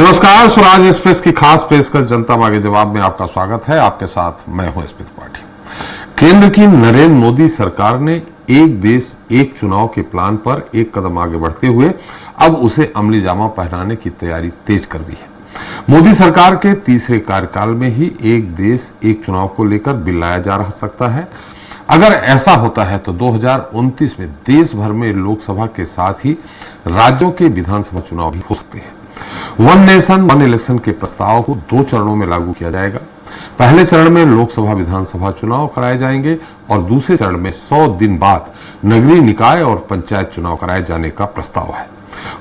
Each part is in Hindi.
नमस्कार, स्वराज एक्सप्रेस की खास पेशकश जनता मांगे जवाब में आपका स्वागत है। आपके साथ मैं हूं स्मित त्रिपाठी। केंद्र की नरेंद्र मोदी सरकार ने एक देश एक चुनाव के प्लान पर एक कदम आगे बढ़ते हुए अब उसे अमली जामा पहनाने की तैयारी तेज कर दी है। मोदी सरकार के तीसरे कार्यकाल में ही एक देश एक चुनाव को लेकर बिल लाया जा सकता है। अगर ऐसा होता है तो 2029 में देश भर में लोकसभा के साथ ही राज्यों के विधानसभा चुनाव भी हो सकते हैं। वन नेशन वन इलेक्शन के प्रस्ताव को 2 चरणों में लागू किया जाएगा। पहले चरण में लोकसभा विधानसभा चुनाव कराए जाएंगे और दूसरे चरण में 100 दिन बाद नगरीय निकाय और पंचायत चुनाव कराए जाने का प्रस्ताव है।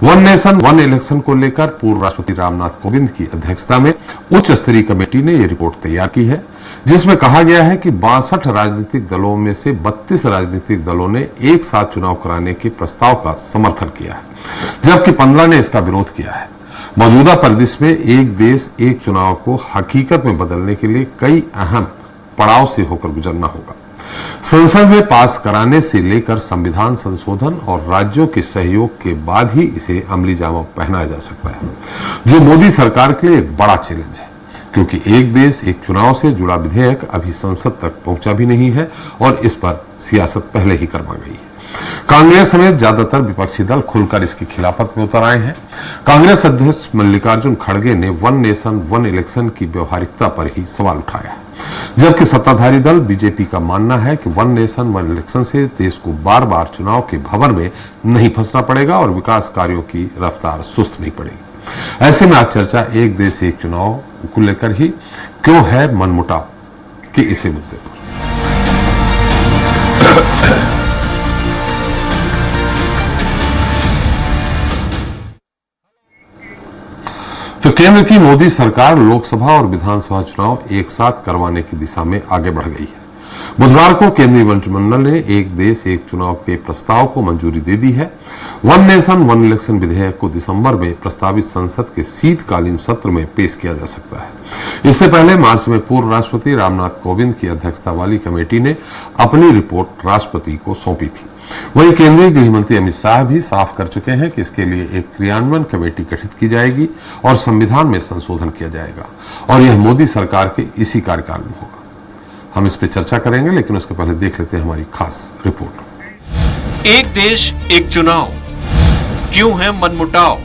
वन नेशन वन इलेक्शन को लेकर पूर्व राष्ट्रपति रामनाथ कोविंद की अध्यक्षता में उच्च स्तरीय कमेटी ने यह रिपोर्ट तैयार की है, जिसमें कहा गया है कि 62 राजनीतिक दलों में से 32 राजनीतिक दलों ने एक साथ चुनाव कराने के प्रस्ताव का समर्थन किया है, जबकि 15 ने इसका विरोध किया है। मौजूदा परिदृश्य में एक देश एक चुनाव को हकीकत में बदलने के लिए कई अहम पड़ाव से होकर गुजरना होगा। संसद में पास कराने से लेकर संविधान संशोधन और राज्यों के सहयोग के बाद ही इसे अमली जामा पहनाया जा सकता है, जो मोदी सरकार के लिए एक बड़ा चैलेंज है, क्योंकि एक देश एक चुनाव से जुड़ा विधेयक अभी संसद तक पहुंचा भी नहीं है और इस पर सियासत पहले ही करवा गई है। कांग्रेस समेत ज्यादातर विपक्षी दल खुलकर इसकी खिलाफत में उतर आए हैं। कांग्रेस अध्यक्ष मल्लिकार्जुन खड़गे ने वन नेशन वन इलेक्शन की व्यवहारिकता पर ही सवाल उठाया है, जबकि सत्ताधारी दल बीजेपी का मानना है कि वन नेशन वन इलेक्शन से देश को बार बार चुनाव के भंवर में नहीं फंसना पड़ेगा और विकास कार्यों की रफ्तार सुस्त नहीं पड़ेगी। ऐसे में आज चर्चा एक देश एक चुनाव को लेकर ही क्यों है मनमुटाव के इसी मुद्दे पर। तो केंद्र की मोदी सरकार लोकसभा और विधानसभा चुनाव एक साथ करवाने की दिशा में आगे बढ़ गई है। बुधवार को केंद्रीय मंत्रिमंडल ने एक देश एक चुनाव के प्रस्ताव को मंजूरी दे दी है। वन नेशन वन इलेक्शन विधेयक को दिसंबर में प्रस्तावित संसद के शीतकालीन सत्र में पेश किया जा सकता है। इससे पहले मार्च में पूर्व राष्ट्रपति रामनाथ कोविंद की अध्यक्षता वाली कमेटी ने अपनी रिपोर्ट राष्ट्रपति को सौंपी थी। वहीं केंद्रीय गृह मंत्री अमित शाह भी साफ कर चुके हैं कि इसके लिए एक क्रियान्वयन कमेटी गठित की जाएगी और संविधान में संशोधन किया जाएगा और यह मोदी सरकार के इसी कार्यकाल में होगा। हम इस पर चर्चा करेंगे, लेकिन उसके पहले देख लेते हैं हमारी खास रिपोर्ट। एक देश एक चुनाव, क्यों है मनमुटाव?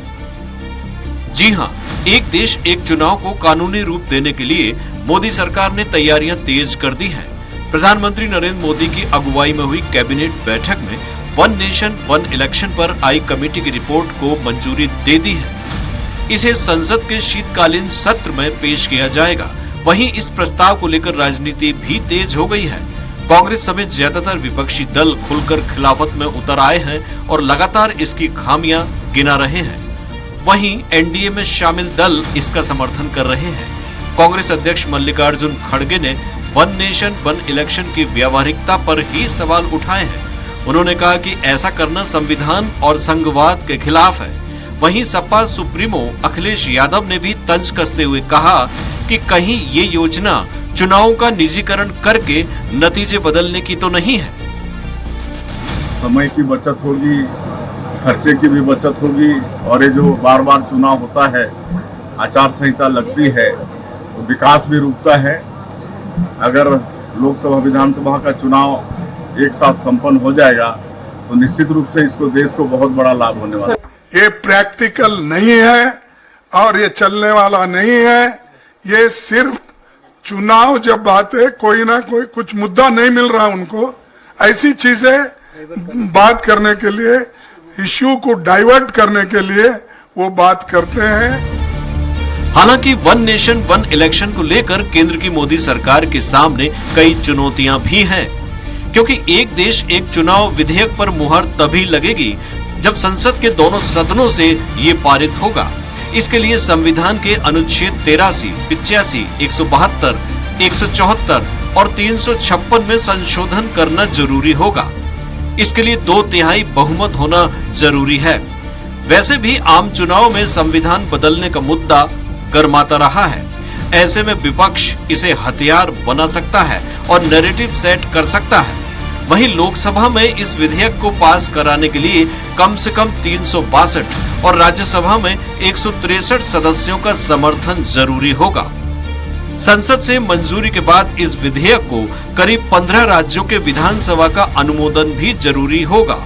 जी हां, एक देश एक चुनाव को कानूनी रूप देने के लिए मोदी सरकार ने तैयारियां तेज कर दी हैं। प्रधानमंत्री नरेंद्र मोदी की अगुवाई में हुई कैबिनेट बैठक में वन नेशन वन इलेक्शन पर आई कमेटी की रिपोर्ट को मंजूरी दे दी है। इसे संसद के शीतकालीन सत्र में पेश किया जाएगा। वहीं इस प्रस्ताव को लेकर राजनीति भी तेज हो गई है। कांग्रेस समेत ज्यादातर विपक्षी दल खुलकर खिलाफत में उतर आए हैं और लगातार इसकी खामियां गिना रहे हैं। वहीं एनडीए में शामिल दल इसका समर्थन कर रहे हैं। कांग्रेस अध्यक्ष मल्लिकार्जुन खड़गे ने वन नेशन वन इलेक्शन की व्यावहारिकता पर ही सवाल उठाए हैं। उन्होंने कहा कि ऐसा करना संविधान और संघवाद के खिलाफ है। वहीं सपा सुप्रीमो अखिलेश यादव ने भी तंज कसते हुए कहा कि कहीं ये योजना चुनावों का निजीकरण करके नतीजे बदलने की तो नहीं है। समय की बचत होगी, खर्चे की भी बचत होगी और ये जो बार बार चुनाव होता है, आचार संहिता लगती है तो विकास भी रुकता है। अगर लोकसभा विधानसभा का चुनाव एक साथ संपन्न हो जाएगा तो निश्चित रूप से इसको देश को बहुत बड़ा लाभ होने वाला है। ये प्रैक्टिकल नहीं है और ये चलने वाला नहीं है। ये सिर्फ चुनाव जब बात है, कोई ना कोई कुछ मुद्दा नहीं मिल रहा उनको, ऐसी चीजें बात करने के लिए, इश्यू को डाइवर्ट करने के लिए वो बात करते हैं। हालांकि वन नेशन वन इलेक्शन को लेकर केंद्र की मोदी सरकार के सामने कई चुनौतियां भी हैं, क्योंकि एक देश एक चुनाव विधेयक पर मुहर तभी लगेगी जब संसद के दोनों सदनों से ये पारित होगा। इसके लिए संविधान के अनुच्छेद 83, 85, 172, 174 और 356 में संशोधन करना जरूरी होगा। इसके लिए 2/3 बहुमत होना जरूरी है। वैसे भी आम चुनाव में संविधान बदलने का मुद्दा गरमाता रहा है। ऐसे में विपक्ष इसे हथियार बना सकता है और नैरेटिव सेट कर सकता है। वहीं लोकसभा में इस विधेयक को पास कराने के लिए कम से कम 362 और राज्यसभा में 163 सदस्यों का समर्थन जरूरी होगा। संसद से मंजूरी के बाद इस विधेयक को करीब 15 राज्यों के विधानसभा का अनुमोदन भी जरूरी होगा।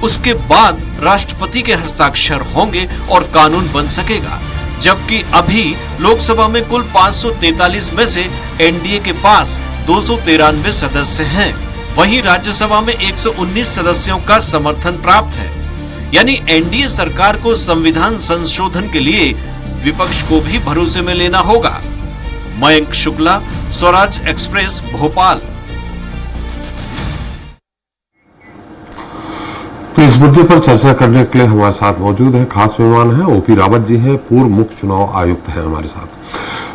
उसके बाद राष्ट्रपति के हस्ताक्षर होंगे और कानून बन सकेगा, जबकि अभी लोकसभा में कुल 543 में से एनडीए के पास 293 सदस्य हैं। वहीं राज्यसभा में 119 सदस्यों का समर्थन प्राप्त है। यानी एनडीए सरकार को संविधान संशोधन के लिए विपक्ष को भी भरोसे में लेना होगा। मयंक शुक्ला, स्वराज एक्सप्रेस, भोपाल। तो इस मुद्दे पर चर्चा करने के लिए हमारे साथ मौजूद है खास मेहमान हैं ओपी रावत जी हैं, पूर्व मुख्य चुनाव आयुक्त हैं हमारे साथ।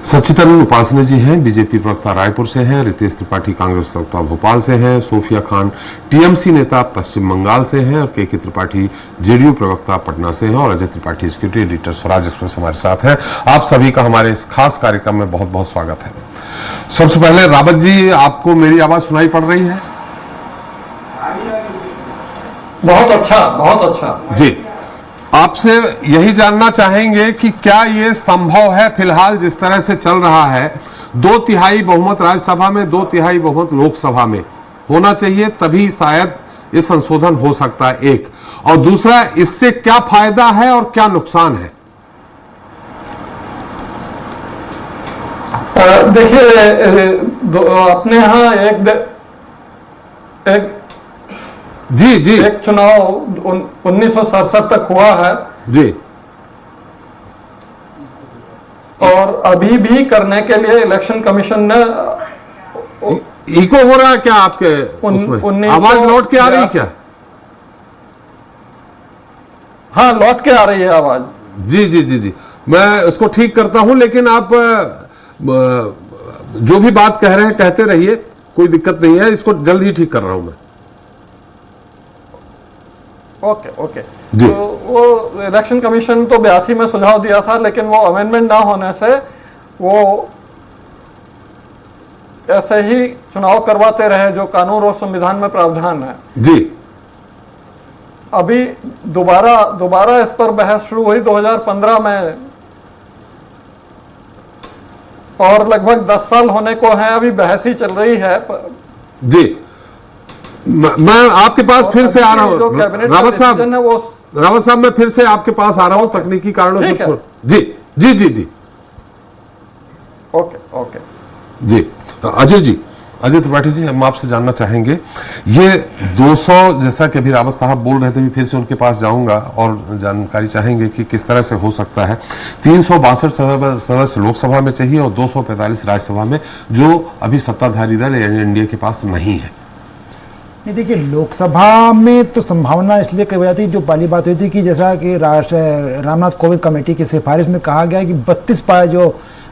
सच्चिदानंद उपासने जी हैं, बीजेपी प्रवक्ता रायपुर से हैं। रितेश त्रिपाठी कांग्रेस प्रवक्ता भोपाल से हैं। सोफिया खान टीएमसी नेता पश्चिम बंगाल से हैं और के त्रिपाठी जेडीयू प्रवक्ता पटना से हैं और Ajay Tripathi security editor Swaraj express हमारे साथ हैं। आप सभी का हमारे इस खास कार्यक्रम में बहुत बहुत स्वागत है। सबसे पहले रावत जी, आपको मेरी आवाज सुनाई पड़ रही है? बहुत अच्छा जी। आपसे यही जानना चाहेंगे कि क्या ये संभव है फिलहाल जिस तरह से चल रहा है, 2/3 बहुमत राज्यसभा में, 2/3 बहुमत लोकसभा में होना चाहिए, तभी शायद ये संशोधन हो सकता है, एक। और दूसरा, इससे क्या फायदा है और क्या नुकसान है? देखिए, अपने यहाँ एक जी एक चुनाव 1967 तक हुआ है जी, और अभी भी करने के लिए इलेक्शन कमीशन ने इको हो रहा है क्या आपके उसमें? आवाज लौट के आ रही है क्या? हाँ, लौट के आ रही है आवाज। जी, मैं इसको ठीक करता हूं, लेकिन आप जो भी बात कह रहे हैं कहते रहिए, कोई दिक्कत नहीं है, इसको जल्द ही ठीक कर रहा हूं मैं। ओके जी। तो वो इलेक्शन कमीशन तो 82 में सुझाव दिया था, लेकिन वो अमेंडमेंट ना होने से वो ऐसे ही चुनाव करवाते रहे, जो कानून और संविधान में प्रावधान है। जी। अभी दोबारा इस पर बहस शुरू हुई 2015 में, और लगभग 10 साल होने को है, अभी बहस ही चल रही है। जी, मैं आपके पास फिर से आ रहा हूं रावत साहब, मैं फिर से आपके पास आ रहा हूं तकनीकी कारणों से। जी। ओके जी। अजय त्रिपाठी जी, हम आपसे जानना चाहेंगे, ये 200, जैसा कि अभी रावत साहब बोल रहे थे, भी फिर से उनके पास जाऊंगा और जानकारी चाहेंगे कि किस तरह से हो सकता है। 362 सदस्य लोकसभा में चाहिए और 245 राज्यसभा में, जो अभी सत्ताधारी दल यानी एनडीए के पास नहीं है। नहीं, देखिए, लोकसभा में तो संभावना इसलिए कही जाती है, जो पहली बात हुई थी कि जैसा कि रामनाथ कोविंद कमेटी की सिफारिश में कहा गया कि 32 जो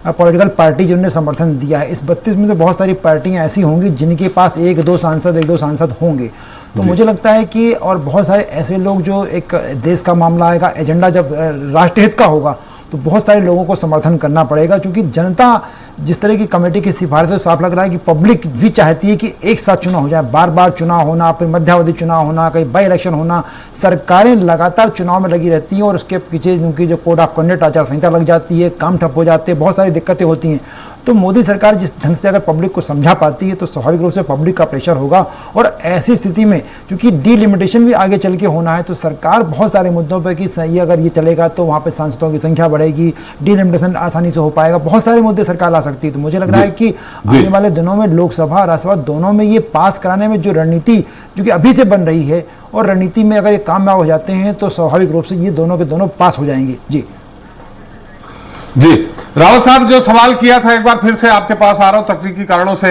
पॉलिटिकल पार्टी जिन्होंने समर्थन दिया है, इस 32 में से बहुत सारी पार्टियां ऐसी होंगी जिनके पास एक दो सांसद होंगे। तो मुझे लगता है कि, और बहुत सारे ऐसे लोग जो एक देश का मामला आएगा, एजेंडा जब राष्ट्रहित का होगा, तो बहुत सारे लोगों को समर्थन करना पड़ेगा, क्योंकि जनता जिस तरह की कमेटी की सिफारिश से साफ लग रहा है कि पब्लिक भी चाहती है कि एक साथ चुनाव हो जाए, बार बार चुनाव होना, फिर मध्यावधि चुनाव होना, कहीं बाई इलेक्शन होना, सरकारें लगातार चुनाव में लगी रहती हैं और उसके पीछे उनकी जो कोड ऑफ कंडक्ट आचार संहिता लग जाती है, काम ठप हो जाते हैं, बहुत सारी दिक्कतें होती हैं। तो मोदी सरकार जिस ढंग से अगर पब्लिक को समझा पाती है, तो स्वाभाविक रूप से पब्लिक का प्रेशर होगा। और ऐसी स्थिति में क्योंकि डीलिमिटेशन भी आगे चल के होना है, तो सरकार बहुत सारे मुद्दों पर कि सही अगर ये चलेगा तो वहाँ पे सांसदों की संख्या बढ़ेगी, डीलिमिटेशन आसानी से हो पाएगा, बहुत सारे मुद्दे सरकार ला सकती है। तो मुझे लग रहा है कि आने वाले दिनों में लोकसभा राज्यसभा दोनों में ये पास कराने में जो रणनीति जो कि अभी से बन रही है, और रणनीति में अगर ये कामयाब हो जाते हैं, तो स्वाभाविक रूप से ये दोनों के दोनों पास हो जाएंगे। जी, रावत साहब, जो सवाल किया था, एक बार फिर से आपके पास आ रहा हूं, तकनीकी कारणों से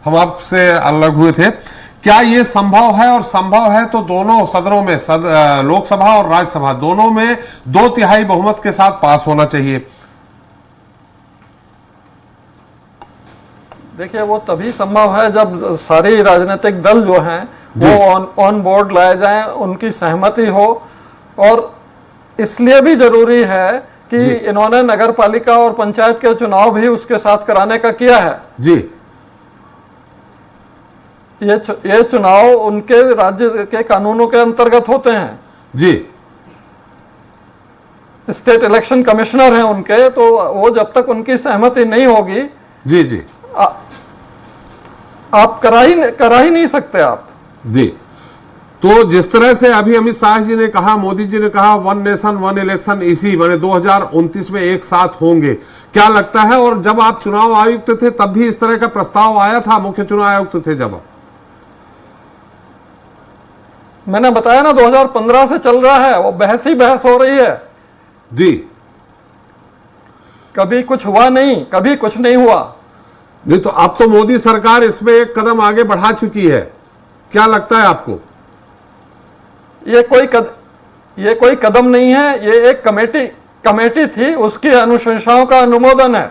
हम आपसे अलग हुए थे। क्या ये संभव है? और संभव है तो दोनों सदनों में, लोकसभा और राज्यसभा दोनों में 2/3 बहुमत के साथ पास होना चाहिए। देखिए, वो तभी संभव है जब सारी राजनीतिक दल जो हैं वो ऑन बोर्ड लाए जाएं, उनकी सहमति हो। और इसलिए भी जरूरी है कि इन्होंने नगर पालिका और पंचायत के चुनाव भी उसके साथ कराने का किया है। जी। ये चुनाव उनके राज्य के कानूनों के अंतर्गत होते हैं। जी स्टेट इलेक्शन कमिश्नर हैं उनके, तो वो जब तक उनकी सहमति नहीं होगी जी जी आप करा ही नहीं सकते आप। जी। तो जिस तरह से अभी अमित शाह जी ने कहा, मोदी जी ने कहा, वन नेशन वन इलेक्शन इसी माने 2029 में एक साथ होंगे, क्या लगता है? और जब आप चुनाव आयुक्त थे तब भी इस तरह का प्रस्ताव आया था, मुख्य चुनाव आयुक्त थे जब? मैंने बताया ना 2015 से चल रहा है, वो बहस ही बहस हो रही है जी। कभी कुछ हुआ नहीं, कभी कुछ नहीं हुआ। नहीं तो अब तो मोदी सरकार इसमें एक कदम आगे बढ़ा चुकी है, क्या लगता है आपको? ये कोई कदम नहीं है, ये एक कमेटी थी, उसकी अनुशंसाओं का अनुमोदन है।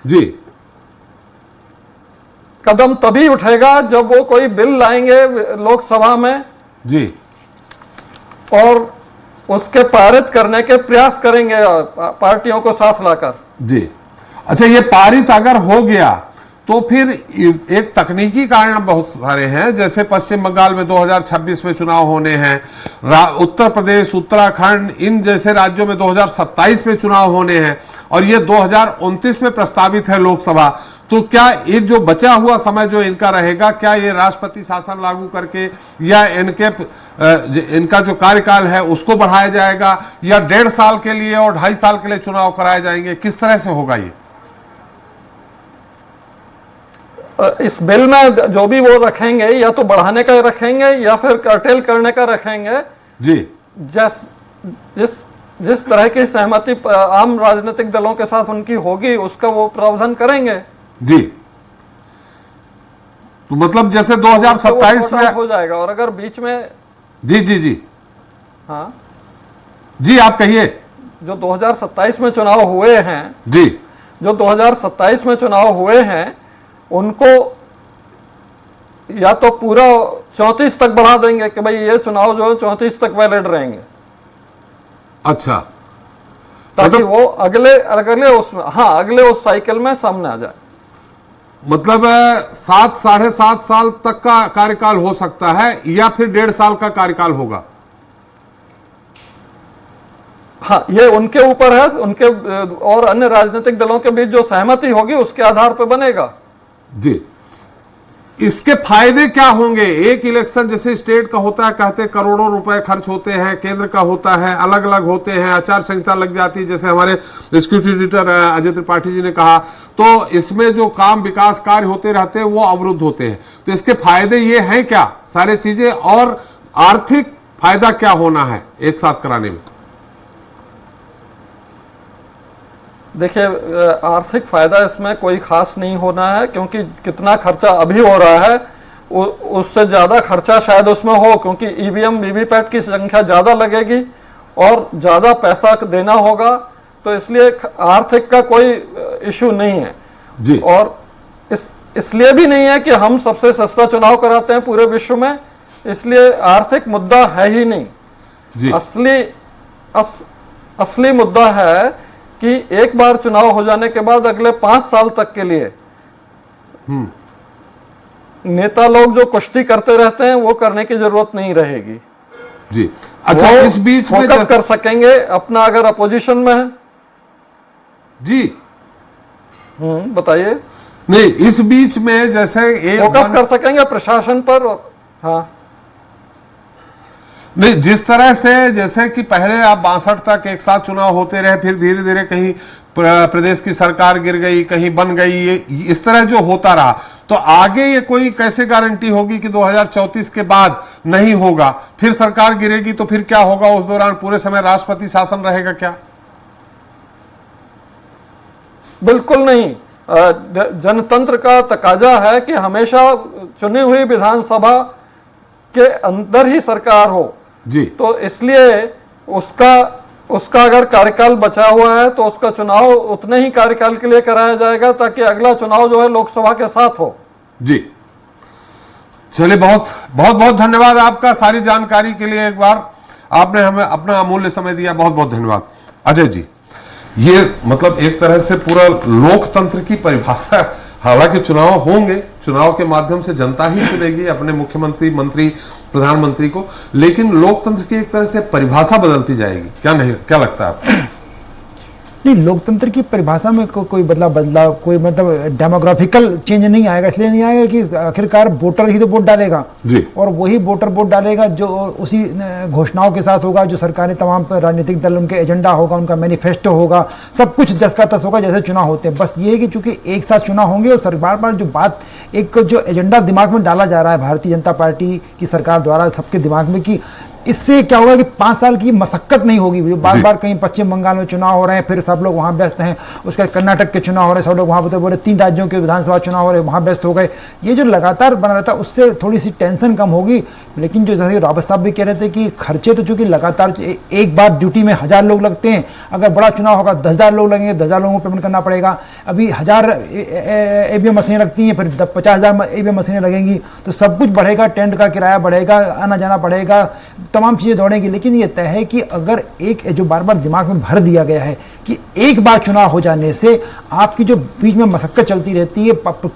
जी। कदम तभी उठेगा जब वो कोई बिल लाएंगे लोकसभा में जी और उसके पारित करने के प्रयास करेंगे पार्टियों को साथ लाकर। जी। अच्छा, ये पारित अगर हो गया तो फिर एक तकनीकी कारण बहुत सारे हैं, जैसे पश्चिम बंगाल में 2026 में चुनाव होने हैं, उत्तर प्रदेश, उत्तराखंड, इन जैसे राज्यों में 2027 में चुनाव होने हैं, और ये 2029 में प्रस्तावित है लोकसभा। तो क्या ये जो बचा हुआ समय जो इनका रहेगा, क्या ये राष्ट्रपति शासन लागू करके या इनका जो कार्यकाल है उसको बढ़ाया जाएगा, या 1.5 साल के लिए और 2.5 साल के लिए चुनाव कराए जाएंगे? किस तरह से होगा ये? इस बिल में जो भी वो रखेंगे, या तो बढ़ाने का रखेंगे या फिर कर्टेल करने का रखेंगे जी। जिस तरह की सहमति आम राजनीतिक दलों के साथ उनकी होगी उसका वो प्रावधान करेंगे जी। तो मतलब जैसे 2027 में हो जाएगा। और अगर बीच में जी जी जी हाँ जी आप कहिए। जो 2027 में चुनाव हुए हैं जी, जो 2027 में चुनाव हुए हैं उनको या तो पूरा 34 तक बढ़ा देंगे कि भाई ये चुनाव जो है 34 तक वैलिड रहेंगे। अच्छा, ताकि वो अगले उसमें अगले उस साइकिल में सामने आ जाए। मतलब 7 साढ़े 7 साल तक का कार्यकाल हो सकता है, या फिर 1.5 साल का कार्यकाल होगा? हाँ, ये उनके ऊपर है, उनके और अन्य राजनीतिक दलों के बीच जो सहमति होगी उसके आधार पर बनेगा। जी। इसके फायदे क्या होंगे? एक इलेक्शन जैसे स्टेट का होता है, कहते करोड़ों रुपए खर्च होते हैं, केंद्र का होता है, अलग अलग होते हैं, आचार संहिता लग जाती है, जैसे हमारे एग्जीक्यूटिव एडिटर अजय त्रिपाठी जी ने कहा। तो इसमें जो काम विकास कार्य होते रहते हैं वो अवरुद्ध होते हैं। तो इसके फायदे ये हैं क्या सारे चीजें, और आर्थिक फायदा क्या होना है एक साथ कराने में? देखिए, आर्थिक फायदा इसमें कोई खास नहीं होना है, क्योंकि कितना खर्चा अभी हो रहा है उससे ज्यादा खर्चा शायद उसमें हो, क्योंकि ईवीएम वीवीपैट की संख्या ज्यादा लगेगी और ज्यादा पैसा देना होगा। तो इसलिए आर्थिक का कोई इशू नहीं है जी। और इसलिए भी नहीं है कि हम सबसे सस्ता चुनाव कराते हैं पूरे विश्व में, इसलिए आर्थिक मुद्दा है ही नहीं जी। असली मुद्दा है कि एक बार चुनाव हो जाने के बाद अगले 5 साल तक के लिए नेता लोग जो कुश्ती करते रहते हैं वो करने की जरूरत नहीं रहेगी जी। अच्छा, इस बीच में फोकस कर सकेंगे अपना, अगर अपोजिशन में है जी। बताइए। नहीं, इस बीच में जैसे एक फोकस कर सकेंगे प्रशासन पर। हाँ, नहीं, जिस तरह से जैसे कि पहले आप 62 तक एक साथ चुनाव होते रहे, फिर धीरे धीरे कहीं प्रदेश की सरकार गिर गई, कहीं बन गई, ये इस तरह जो होता रहा, तो आगे ये कोई कैसे गारंटी होगी कि 2034 के बाद नहीं होगा? फिर सरकार गिरेगी तो फिर क्या होगा? उस दौरान पूरे समय राष्ट्रपति शासन रहेगा क्या? बिल्कुल नहीं। जनतंत्र का तकाजा है कि हमेशा चुनी हुई विधानसभा के अंदर ही सरकार हो जी। तो इसलिए उसका अगर कार्यकाल बचा हुआ है तो उसका चुनाव उतने ही कार्यकाल के लिए कराया जाएगा, ताकि अगला चुनाव जो है लोकसभा के साथ हो। जी। चलिए, बहुत धन्यवाद आपका सारी जानकारी के लिए। एक बार आपने हमें अपना अमूल्य समय दिया, बहुत बहुत धन्यवाद अजय जी। ये मतलब एक तरह से पूरा लोकतंत्र की परिभाषा, हालांकि चुनाव होंगे, चुनाव के माध्यम से जनता ही चुनेगी अपने मुख्यमंत्री, मंत्री, प्रधानमंत्री को, लेकिन लोकतंत्र की एक तरह से परिभाषा बदलती जाएगी, क्या नहीं, क्या लगता है आपको? नहीं, लोकतंत्र की परिभाषा में कोई बदलाव कोई मतलब डेमोग्राफिकल चेंज नहीं आएगा। इसलिए नहीं आएगा कि आखिरकार वोटर ही तो वोट डालेगा जी। और वही वोटर वोट डालेगा जो उसी घोषणाओं के साथ होगा, जो सरकारी तमाम राजनीतिक दल उनके एजेंडा होगा, उनका मैनिफेस्टो होगा, सब कुछ जस का तस होगा जैसे चुनाव होते हैं। बस ये है कि चूंकि एक साथ चुनाव होंगे और सरकार पर जो बात एक जो एजेंडा दिमाग में डाला जा रहा है भारतीय जनता पार्टी की सरकार द्वारा सबके दिमाग में, कि इससे क्या होगा कि 5 साल की मशक्कत नहीं होगी। जो बार बार कहीं पश्चिम बंगाल में चुनाव हो रहे हैं, फिर सब लोग वहां व्यस्त हैं, उसके कर्नाटक के चुनाव हो रहे हैं, सब लोग वहां बोले 3 राज्यों के विधानसभा चुनाव हो रहे हैं, वहां व्यस्त हो गए। ये जो लगातार बना रहता है उससे थोड़ी सी टेंशन कम होगी। लेकिन जो जैसे रावत साहब भी कह रहे थे कि खर्चे तो चूंकि लगातार एक बार ड्यूटी में 1000 लोग लगते हैं, अगर बड़ा चुनाव होगा 10,000 लोग लगेंगे, 10,000 लोगों को पेमेंट करना पड़ेगा। अभी 1000 ईवीएम मशीनें लगती हैं, फिर 50,000 ईवीएम मशीनें लगेंगी, तो सब कुछ बढ़ेगा, टेंट का किराया बढ़ेगा, आना जाना पड़ेगा, तमाम चीजें दौड़ेंगी। लेकिन ये तय है कि अगर एक जो बार बार दिमाग में भर दिया गया है कि एक बार चुनाव हो जाने से आपकी जो बीच में मशक्कत चलती रहती है,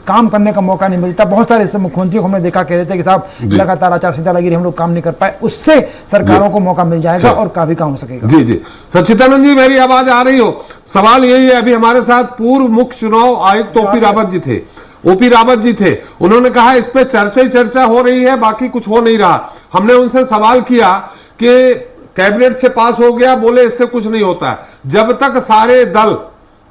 काम करने का मौका नहीं मिलता। बहुत सारे ऐसे मुख्यमंत्री को हमने देखा, कहते थे कि साहब लगातार आचार संहिता लगी रही, हम लोग काम नहीं कर पाए। उससे सरकारों को मौका मिल जाएगा और काफी काम हो सकेगा। जी जी, सच्चिदानंद जी मेरी आवाज आ रही हो? सवाल यही है, अभी हमारे साथ पूर्व मुख्य चुनाव आयुक्त ओपी रावत जी थे, उन्होंने कहा इस पे चर्चा ही चर्चा हो रही है, बाकी कुछ हो नहीं रहा। हमने उनसे सवाल किया कि कैबिनेट से पास हो गया, बोले इससे कुछ नहीं होता है। जब तक सारे दल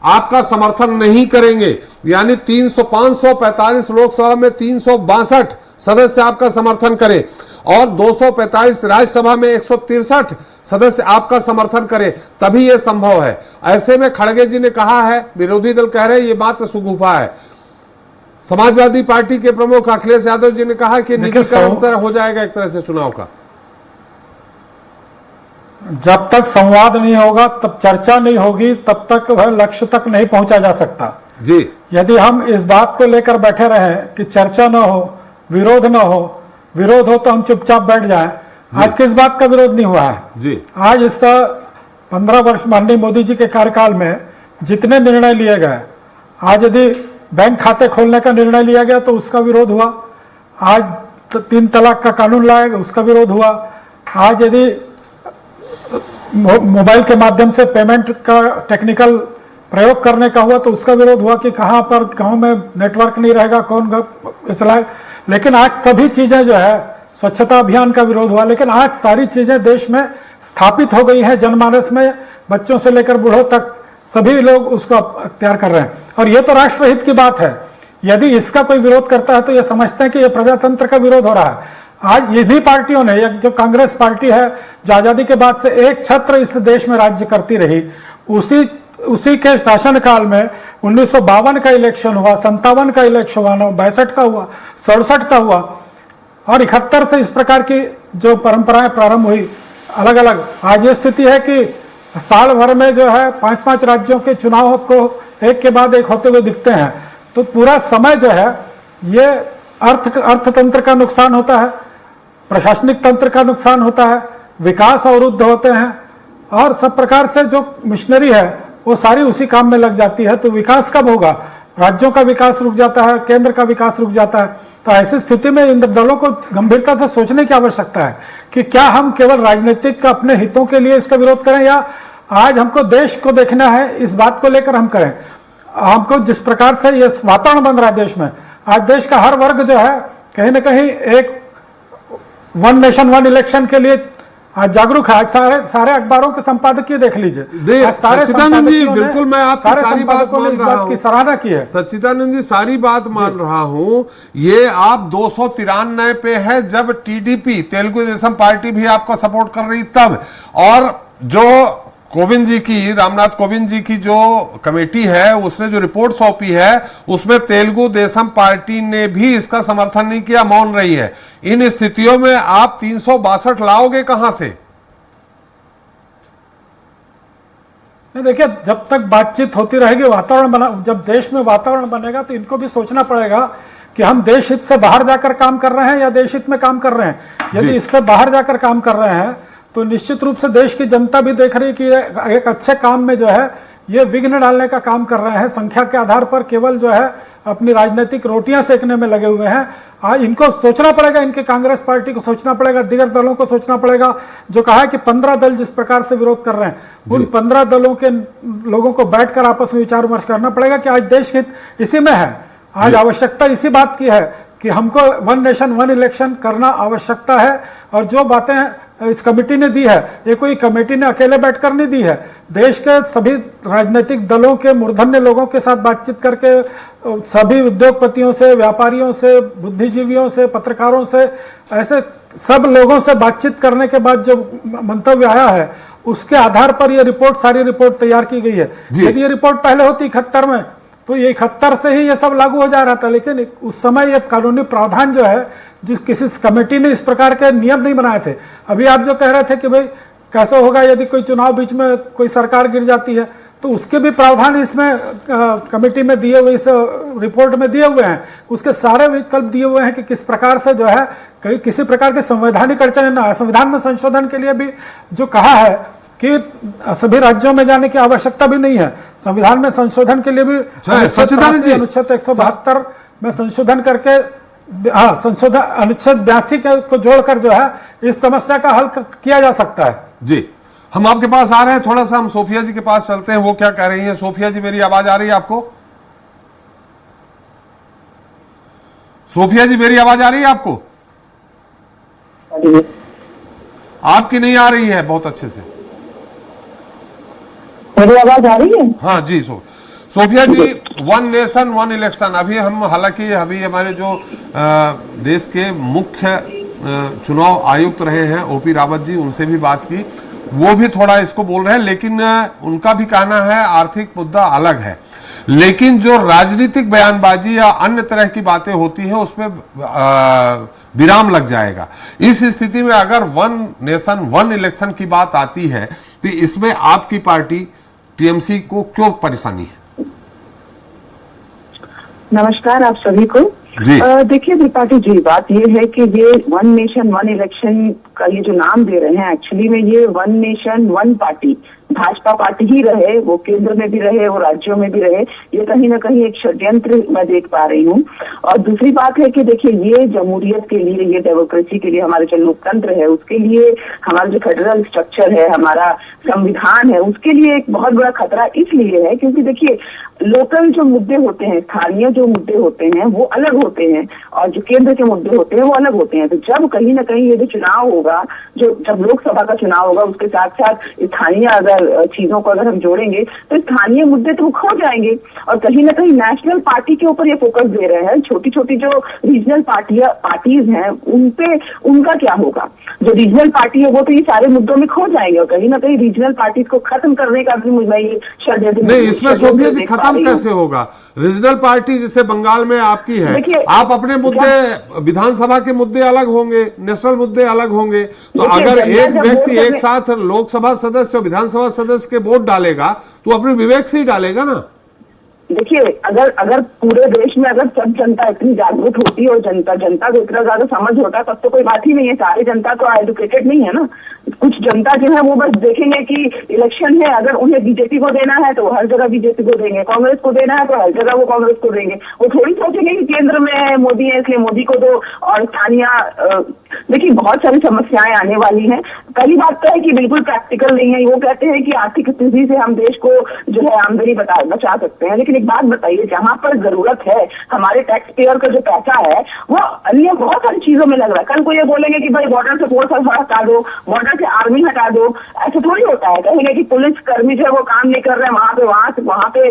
आपका समर्थन नहीं करेंगे, यानी 545 लोकसभा में 362 सदस्य आपका समर्थन करें और 245 राज्यसभा में 163 सदस्य आपका समर्थन करें, तभी यह संभव है। ऐसे में खड़गे जी ने कहा है, विरोधी दल कह रहे हैं ये बात सुगुफा है। समाजवादी पार्टी के प्रमुख अखिलेश यादव जी ने कहा कि निजीकरण हो जाएगा एक तरह से चुनाव का। जब तक संवाद नहीं होगा, तब चर्चा नहीं होगी, तब तक वह लक्ष्य तक नहीं पहुंचा जा सकता जी। यदि हम इस बात को लेकर बैठे रहे कि चर्चा न हो, विरोध न हो, विरोध हो तो हम चुपचाप बैठ जाएं। आज किस बात का विरोध नहीं हुआ है जी। आज इस 15 वर्ष माननीय मोदी जी के कार्यकाल में जितने निर्णय लिए गए, आज यदि बैंक खाते खोलने का निर्णय लिया गया तो उसका विरोध हुआ, आज 3 तलाक का कानून लाया गया उसका विरोध हुआ, आज यदि मोबाइल के माध्यम से पेमेंट का टेक्निकल प्रयोग करने का हुआ तो उसका विरोध हुआ कि कहां पर गांव में नेटवर्क नहीं रहेगा, कौन चलाए। लेकिन आज सभी चीजें जो है, स्वच्छता अभियान का विरोध हुआ, लेकिन आज सारी चीजें देश में स्थापित हो गई हैं, जनमानस में, बच्चों से लेकर बूढ़ों तक सभी लोग उसको अख्तियार कर रहे हैं। और ये तो राष्ट्रहित की बात है। यदि इसका कोई विरोध करता है तो ये समझते हैं कि ये प्रजातंत्र का विरोध हो रहा है। आज इन्हीं पार्टियों ने, जो कांग्रेस पार्टी है, जो आजादी के बाद से एक छत्र इस देश में राज्य करती रही, उसी के शासनकाल में 1952 का इलेक्शन हुआ, 57 का इलेक्शन हुआ, 62 का हुआ, 67 का हुआ और 71 से इस प्रकार की जो परंपराएं प्रारंभ हुई अलग अलग। आज ये स्थिति है कि साल भर में जो है 5-5 राज्यों के चुनाव आपको एक के बाद एक होते हुए दिखते हैं। तो पूरा समय जो है ये अर्थतंत्र का नुकसान होता है, प्रशासनिक तंत्र का नुकसान होता है, विकास अवरुद्ध होते हैं और सब प्रकार से जो मिशनरी है वो सारी उसी काम में लग जाती है। तो विकास कब होगा? राज्यों का विकास रुक जाता है, केंद्र का विकास रुक जाता है। तो ऐसी स्थिति में इन दलों को गंभीरता से सोचने की आवश्यकता है कि क्या हम केवल राजनीतिक अपने हितों के लिए इसका विरोध करें या आज हमको देश को देखना है, इस बात को लेकर हम करें। हमको जिस प्रकार से ये वातावरण बन रहा है देश में, आज देश का हर वर्ग जो है कहीं ना कहीं एक 1 नेशन 1 इलेक्शन के लिए आज जागरूक है। आज सारे अखबारों के संपादकीय देख लीजिए। सच्चिदानंद जी बिल्कुल, मैं आपकी सारी बात मान रहा हूं, की सराहना की है। सच्चिदानंद जी सारी बात मान रहा हूं। ये आप 293 पे है जब टीडीपी, तेलुगु देशम पार्टी भी आपको सपोर्ट कर रही तब, और जो कोविंद जी की, रामनाथ कोविंद जी की जो कमेटी है उसने जो रिपोर्ट सौंपी है उसमें तेलुगु देशम पार्टी ने भी इसका समर्थन नहीं किया, मौन रही है। इन स्थितियों में आप 362 लाओगे कहां से? देखिए, जब तक बातचीत होती रहेगी, वातावरण बना, जब देश में वातावरण बनेगा तो इनको भी सोचना पड़ेगा कि हम देश हित से बाहर जाकर काम कर रहे हैं या देश हित में काम कर रहे हैं। यदि इससे बाहर जाकर काम कर रहे हैं तो निश्चित रूप से देश की जनता भी देख रही है कि एक अच्छे काम में जो है ये विघ्न डालने का काम कर रहे हैं। संख्या के आधार पर केवल जो है अपनी राजनीतिक रोटियां सेकने में लगे हुए हैं। आज इनको सोचना पड़ेगा, इनके कांग्रेस पार्टी को सोचना पड़ेगा, दिगर दलों को सोचना पड़ेगा। जो कहा है कि 15 दल जिस प्रकार से विरोध कर रहे हैं, उन 15 दलों के लोगों को बैठकर आपस में विचार विमर्श करना पड़ेगा कि आज देश हित इसी में है। आज आवश्यकता इसी बात की है कि हमको वन नेशन वन इलेक्शन करना आवश्यकता है। और जो बातें इस कमेटी ने दी है, ये कोई कमेटी ने अकेले बैठकर नहीं दी है। देश के सभी राजनीतिक दलों के मूर्धन्य लोगों के साथ बातचीत करके, सभी उद्योगपतियों से, व्यापारियों से, बुद्धिजीवियों से, पत्रकारों से, ऐसे सब लोगों से बातचीत करने के बाद जो मंतव्य आया है, उसके आधार पर ये रिपोर्ट, सारी रिपोर्ट तैयार की गई है। यदि ये रिपोर्ट पहले होती 71 में, तो ये 71 से ही ये सब लागू हो जा रहा था। लेकिन उस समय ये कानूनी प्रावधान जो है, जिस किसी कमेटी ने इस प्रकार के नियम नहीं बनाए थे। अभी आप जो कह रहे थे कि भाई कैसे होगा यदि कोई चुनाव बीच में कोई सरकार गिर जाती है, तो उसके भी प्रावधान इसमें कमेटी में दिए हुए, इस रिपोर्ट में दिए हुए हैं। उसके सारे विकल्प दिए हुए हैं कि किस प्रकार से जो है कहीं किसी प्रकार के संवैधानिक अड़चन न आए। संविधान में संशोधन के लिए भी जो कहा है कि सभी राज्यों में जाने की आवश्यकता भी नहीं है। संविधान में संशोधन के लिए भी सच्चिदानंद जी, अनुच्छेद 172 में संशोधन करके, संशोधन अनुच्छेद 82 को जोड़कर जो है इस समस्या का हल किया जा सकता है। जी, हम आपके पास आ रहे हैं, थोड़ा सा हम सोफिया जी के पास चलते हैं, वो क्या कह रही हैं। सोफिया जी, मेरी आवाज आ रही है आपको? सोफिया जी, मेरी आवाज आ रही है आपको? आपकी नहीं आ रही है बहुत अच्छे से। मेरी आवाज आ रही है? हाँ जी। सोफिया जी, वन नेशन वन इलेक्शन, अभी हम हालांकि अभी हमारे जो देश के मुख्य चुनाव आयुक्त रहे हैं ओपी रावत जी, उनसे भी बात की, वो भी थोड़ा इसको बोल रहे हैं, लेकिन उनका भी कहना है आर्थिक मुद्दा अलग है, लेकिन जो राजनीतिक बयानबाजी या अन्य तरह की बातें होती हैं उसमें विराम लग जाएगा। इस स्थिति में अगर वन नेशन वन इलेक्शन की बात आती है तो इसमें आपकी पार्टी टीएमसी को क्यों परेशानी है? नमस्कार आप सभी को। देखिए त्रिपाठी जी, बात ये है कि ये वन नेशन वन इलेक्शन का ये जो नाम दे रहे हैं, एक्चुअली में ये one nation one party, Bhajpa party ही रहे, वो केंद्र में भी रहे, वो राज्यों में भी रहे, ये कहीं ना कहीं एक षड्यंत्र मैं देख पा रही हूँ। और दूसरी बात है कि देखिए, ये जमहूरियत के लिए, ये डेमोक्रेसी के लिए, हमारे जो लोकतंत्र है उसके लिए, हमारा जो फेडरल स्ट्रक्चर है, हमारा संविधान है, उसके लिए एक बहुत बड़ा खतरा इसलिए है क्योंकि देखिए लोकल जो मुद्दे होते हैं, स्थानीय जो मुद्दे होते हैं वो अलग होते हैं और जो केंद्र के मुद्दे होते हैं वो अलग होते हैं। तो जब कहीं ना कहीं ये जो चुनाव होगा, जो जब लोकसभा का चुनाव होगा, उसके साथ साथ स्थानीय अगर चीजों को अगर हम जोड़ेंगे तो स्थानीय मुद्दे तो खो जाएंगे और कहीं ना कहीं नेशनल पार्टी के ऊपर ये फोकस दे रहे हैं। छोटी छोटी जो रीजनल पार्टीज हैं उनपे उनका क्या होगा? जो रीजनल पार्टी है वो तो ये सारे मुद्दों में खो जाएंगे और कहीं ना कहीं रीजनल पार्टीज को खत्म करने का भी मुझे ये षड्यंत्र नहीं, इसमें सोफिया जी खत्म कैसे होगा? रीजनल पार्टी जैसे बंगाल में आपकी है, आप अपने मुद्दे, विधानसभा के मुद्दे अलग होंगे, नेशनल मुद्दे अलग होंगे, तो अगर एक व्यक्ति एक साथ लोकसभा सदस्य और विधानसभा सदस्य के वोट डालेगा तो अपने विवेक से ही डालेगा ना। देखिए, अगर पूरे देश में अगर सब जनता इतनी जागरूक होती और जनता को इतना ज्यादा समझ होता तब तो कोई बात ही नहीं है। सारी जनता तो एजुकेटेड नहीं है ना। कुछ जनता जो है वो बस देखेंगे कि इलेक्शन है, अगर उन्हें बीजेपी को देना है तो हर जगह बीजेपी को देंगे, कांग्रेस को देना है तो हर जगह वो कांग्रेस को देंगे। वो थोड़ी सोचेंगे कि केंद्र में मोदी है इसलिए मोदी को दो। और स्थानीय देखिए बहुत सारी समस्याएं आने वाली हैं। पहली बात तो है कि बिल्कुल प्रैक्टिकल नहीं है। वो कहते हैं कि आर्थिक स्थिति से हम देश को जो है आमदनी बचा सकते हैं, लेकिन एक बात बताइए, जहां पर जरूरत है हमारे टैक्स पेयर का जो पैसा है वो अन्य बहुत सारी चीजों में लग रहा है। कल को ये बोलेंगे कि भाई बॉर्डर से फोर्स हटा दो, बॉर्डर से आर्मी हटा दो, ऐसा थोड़ी होता है। कहेंगे कि पुलिस कर्मी जो है वो काम नहीं कर रहे हैं, वहां पे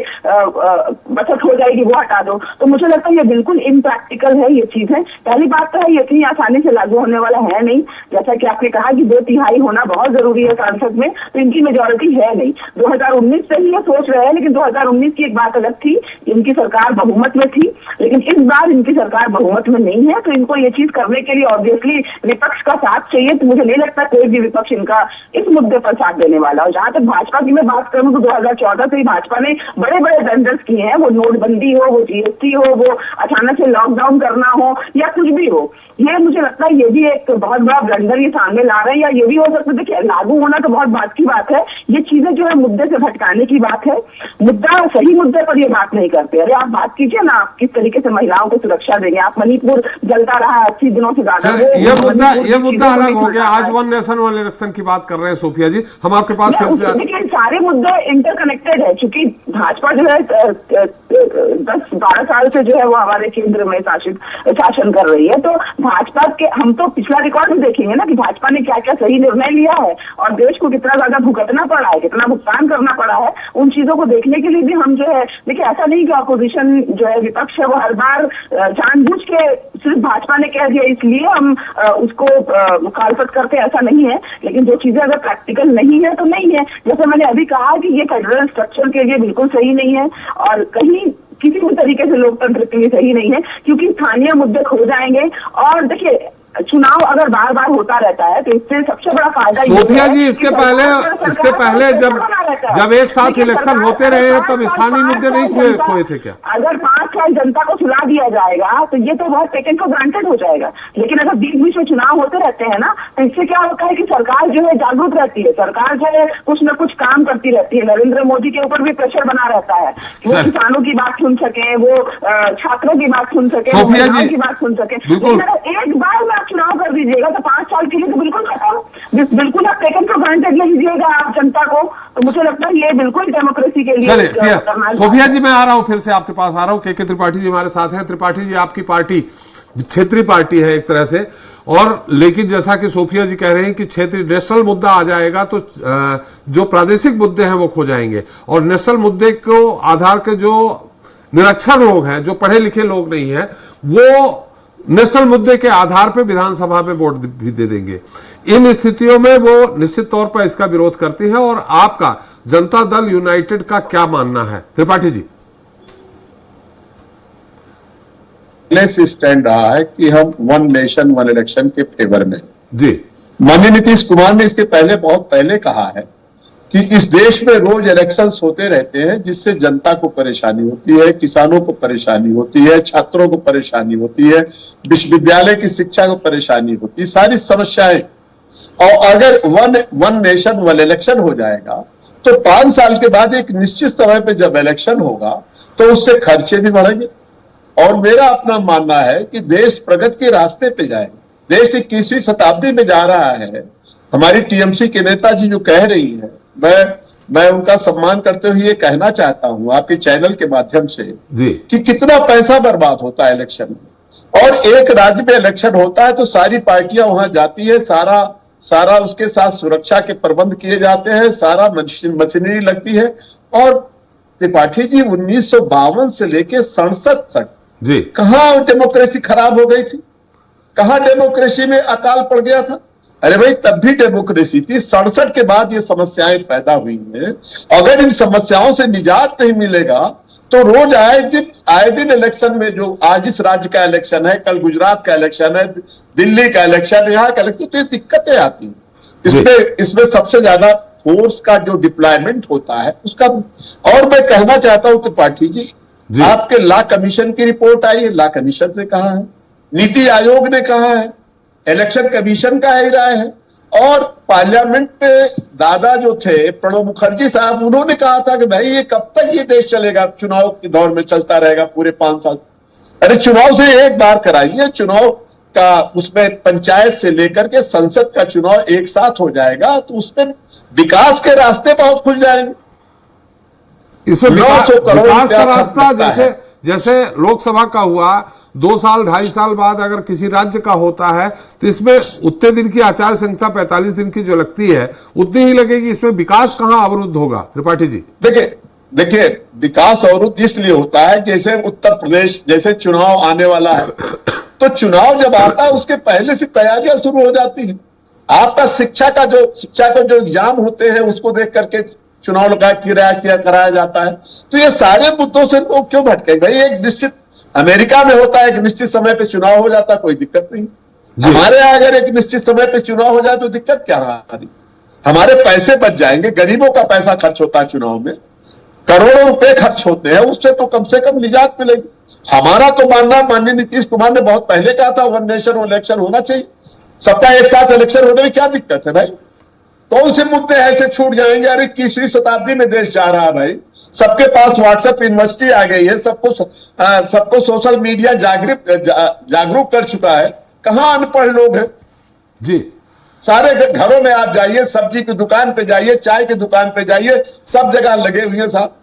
बचत हो जाएगी, वो हटा दो। तो मुझे लगता है ये बिल्कुल इम्प्रैक्टिकल है ये चीज है। पहली बात तो है ये इतनी आसानी से लागू होने वाला है नहीं। जैसा कि आपने कहा कि 2/3 होना बहुत जरूरी है संसद में, तो इनकी मेजोरिटी है नहीं। 2019 से ही ये सोच रहे हैं, लेकिन 2019 की एक बात अलग थी, इनकी सरकार बहुमत में थी, लेकिन इस बार इनकी सरकार बहुमत में नहीं है। तो इनको ये चीज करने के लिए ऑब्वियसली विपक्ष का साथ चाहिए। तो मुझे नहीं लगता कोई भी विपक्ष इनका इस मुद्दे पर साथ देने वाला। और जहां तक भाजपा की मैं बात करूं तो 2014 से ही भाजपा ने बड़े बड़े ब्लंडर्स किए हैं, वो नोटबंदी हो, वो जीएसटी हो, वो अचानक से लॉकडाउन करना हो या कुछ भी हो। ये मुझे लगता है ये भी एक बहुत बड़ा ब्लंडर ये सामने ला रहे हैं। या ये भी हो हो सकता। देखिए, लागू होना तो बहुत बात की बात है, ये चीजें जो है मुद्दे से भटकाने की बात है। मुद्दा, सही मुद्दे पर ये बात नहीं करते। अरे आप बात कीजिए ना, आप किस तरीके से महिलाओं को सुरक्षा देंगे। आप मणिपुर जलता रहा 80 दिनों से ज्यादा, ये मुद्दा अलग हो गया। आज वन नेशन वन इलेक्शन की बात कर रहे हैं सोफिया जी, हम आपके पास फिर से। देखिए, सारे मुद्दे इंटरकनेक्टेड है, क्योंकि भाजपा जो है 10-12 साल से जो है वो हमारे केंद्र में शासन कर रही है। तो भाजपा के, हम तो पिछला रिकॉर्ड भी देखेंगे ना कि भाजपा ने क्या क्या सही निर्णय लिया है और देश को कितना ज्यादा भुगतना पड़ा है, कितना भुगतान करना पड़ा है। उन चीजों को देखने के लिए भी हम जो है, देखिए ऐसा नहीं कि अपोजिशन जो है, विपक्ष है, वो हर बार जानबूझ के सिर्फ भाजपा ने कह दिया इसलिए हम उसको मुखालफत करते, ऐसा नहीं है। लेकिन जो चीजें अगर प्रैक्टिकल नहीं है तो नहीं है। जैसे मैंने अभी कहा कि ये फेडरल स्ट्रक्चर के लिए बिल्कुल सही नहीं है और कहीं किसी भी तरीके से लोकतंत्र के लिए सही नहीं है, क्योंकि स्थानीय मुद्दे खो जाएंगे। और देखिए, चुनाव अगर बार बार होता रहता है तो इससे सबसे बड़ा फायदा सोफिया जी, इसके पहले जब एक साथ इलेक्शन होते रहे हैं तब स्थानीय मुद्दे नहीं खोए थे क्या? अगर 5 साल जनता को सुला दिया जाएगा तो ये तो बहुत टेकन फॉर ग्रांटेड हो जाएगा। लेकिन अगर बीच बीच में चुनाव होते रहते हैं ना, तो इससे क्या होता है कि सरकार जो है जागरूक रहती है, सरकार जो है कुछ न कुछ काम करती रहती है। नरेंद्र मोदी के ऊपर भी प्रेशर बना रहता है, वो किसानों की बात सुन सके, वो छात्रों की बात सुन सके, महिलाओं की बात सुन सके। एक बार चुनाव कर दीजिएगा तो 5 साल के लिए तो बिल्कुल खत्म, बिल्कुल आप टेकन फॉर ग्रांटेड ले लीजिएगा आप जनता को। तो मुझे लगता है ये बिल्कुल डेमोक्रेसी के लिए। चलिए, सोफिया जी मैं आ रहा हूं, फिर से आपके पास आ रहा हूं। के त्रिपाठी जी हमारे साथ हैं। त्रिपाठी जी, आपकी पार्टी क्षेत्रीय पार्टी है एक तरह से, और लेकिन जैसा कि सोफिया जी कह रहे हैं कि क्षेत्रीय नेशनल मुद्दा आ जाएगा तो जो प्रादेशिक मुद्दे हैं वो खो जाएंगे, और नेशनल मुद्दे को आधार के जो निरक्षर लोग हैं, जो पढ़े लिखे लोग नहीं है, वो नेशनल मुद्दे के आधार पर विधानसभा में वोट भी दे देंगे। इन स्थितियों में वो निश्चित तौर पर इसका विरोध करती है। और आपका जनता दल यूनाइटेड का क्या मानना है त्रिपाठी जी? पहले से स्टैंड रहा है कि हम वन नेशन वन इलेक्शन के फेवर में जी। माननीय नीतीश कुमार ने इसके पहले, बहुत पहले कहा है कि इस देश में रोज इलेक्शंस होते रहते हैं, जिससे जनता को परेशानी होती है, किसानों को परेशानी होती है, छात्रों को परेशानी होती है, विश्वविद्यालय की शिक्षा को परेशानी होती है, सारी समस्याएं। और अगर वन नेशन वन इलेक्शन हो जाएगा तो 5 साल के बाद एक निश्चित समय पे जब इलेक्शन होगा तो उससे खर्चे भी बढ़ेंगे। और मेरा अपना मानना है कि देश प्रगति के रास्ते पे जाएगा। देश 21वीं शताब्दी में जा रहा है। हमारी टीएमसी के नेताजी जो कह रही है, मैं उनका सम्मान करते हुए ये कहना चाहता हूं आपके चैनल के माध्यम से कि कितना पैसा बर्बाद होता है इलेक्शन में। और एक राज्य में इलेक्शन होता है तो सारी पार्टियां वहां जाती है, सारा उसके साथ सुरक्षा के प्रबंध किए जाते हैं, सारा मशीनरी लगती है। और त्रिपाठी जी, 1952 से लेके 67 तक कहां डेमोक्रेसी खराब हो गई थी? कहां डेमोक्रेसी में अकाल पड़ गया था? अरे भाई, तब भी डेमोक्रेसी थी। 67 के बाद ये समस्याएं पैदा हुई हैं। अगर इन समस्याओं से निजात नहीं मिलेगा तो रोज आए दिन इलेक्शन में, जो आज इस राज्य का इलेक्शन है, कल गुजरात का इलेक्शन है, दिल्ली का इलेक्शन है, यहाँ का इलेक्शन, तो ये दिक्कतें आती हैं। इसमें सबसे ज्यादा फोर्स का जो डिप्लॉयमेंट होता है उसका। और मैं कहना चाहता हूं त्रिपाठी जी, आपके लॉ कमीशन की रिपोर्ट आई है, लॉ कमीशन ने कहा है, नीति आयोग ने कहा है, इलेक्शन कमीशन का ही राय है, और पार्लियामेंट में दादा जो थे प्रणब मुखर्जी साहब, उन्होंने कहा था कि भाई ये कब तक ये देश चलेगा, चुनाव के दौर में चलता रहेगा पूरे 5 साल। अरे चुनाव से एक बार कराइए, चुनाव का उसमें पंचायत से लेकर के संसद का चुनाव एक साथ हो जाएगा तो उसमें विकास के रास्ते बहुत खुल जाएंगे। इसमें विकास का रास्ता जैसे लोकसभा का हुआ, 2 साल 2.5 साल बाद अगर किसी राज्य का होता है तो इसमें उतने दिन की आचार संहिता 45 दिन की जो लगती है उतनी ही लगेगी। इसमें विकास कहां अवरुद्ध होगा त्रिपाठी जी? देखिए विकास अवरुद्ध इसलिए होता है, जैसे उत्तर प्रदेश जैसे चुनाव आने वाला है तो चुनाव जब आता है उसके पहले से तैयारियां शुरू हो जाती है। आपका शिक्षा का जो एग्जाम होते हैं उसको देख करके चुनाव कराया जाता है। तो ये सारे मुद्दों से लोग क्यों भटके? भाई एक निश्चित, अमेरिका में होता है एक निश्चित समय पे चुनाव हो जाता है, कोई दिक्कत नहीं। हमारे यहाँ अगर एक निश्चित समय पे चुनाव हो जाए तो दिक्कत क्या हमारी? हमारे पैसे बच जाएंगे, गरीबों का पैसा खर्च होता है चुनाव में, करोड़ों रुपए खर्च होते हैं, उससे तो कम से कम निजात मिलेगी। हमारा तो मानना, माननीय नीतीश कुमार ने बहुत पहले कहा था वन नेशन वन इलेक्शन होना चाहिए, सबका एक साथ इलेक्शन होने में क्या दिक्कत है भाई? कौन से मुद्दे ऐसे छूट जाएंगे? अरे 21वीं शताब्दी में देश जा रहा है भाई, सबके पास व्हाट्सएप यूनिवर्सिटी आ गई है, सबको सोशल मीडिया जागरूक कर चुका है। कहां अनपढ़ लोग हैं जी? सारे घरों में आप जाइए, सब्जी की दुकान पे जाइए, चाय की दुकान पे जाइए, सब जगह लगे हुए हैं साहब,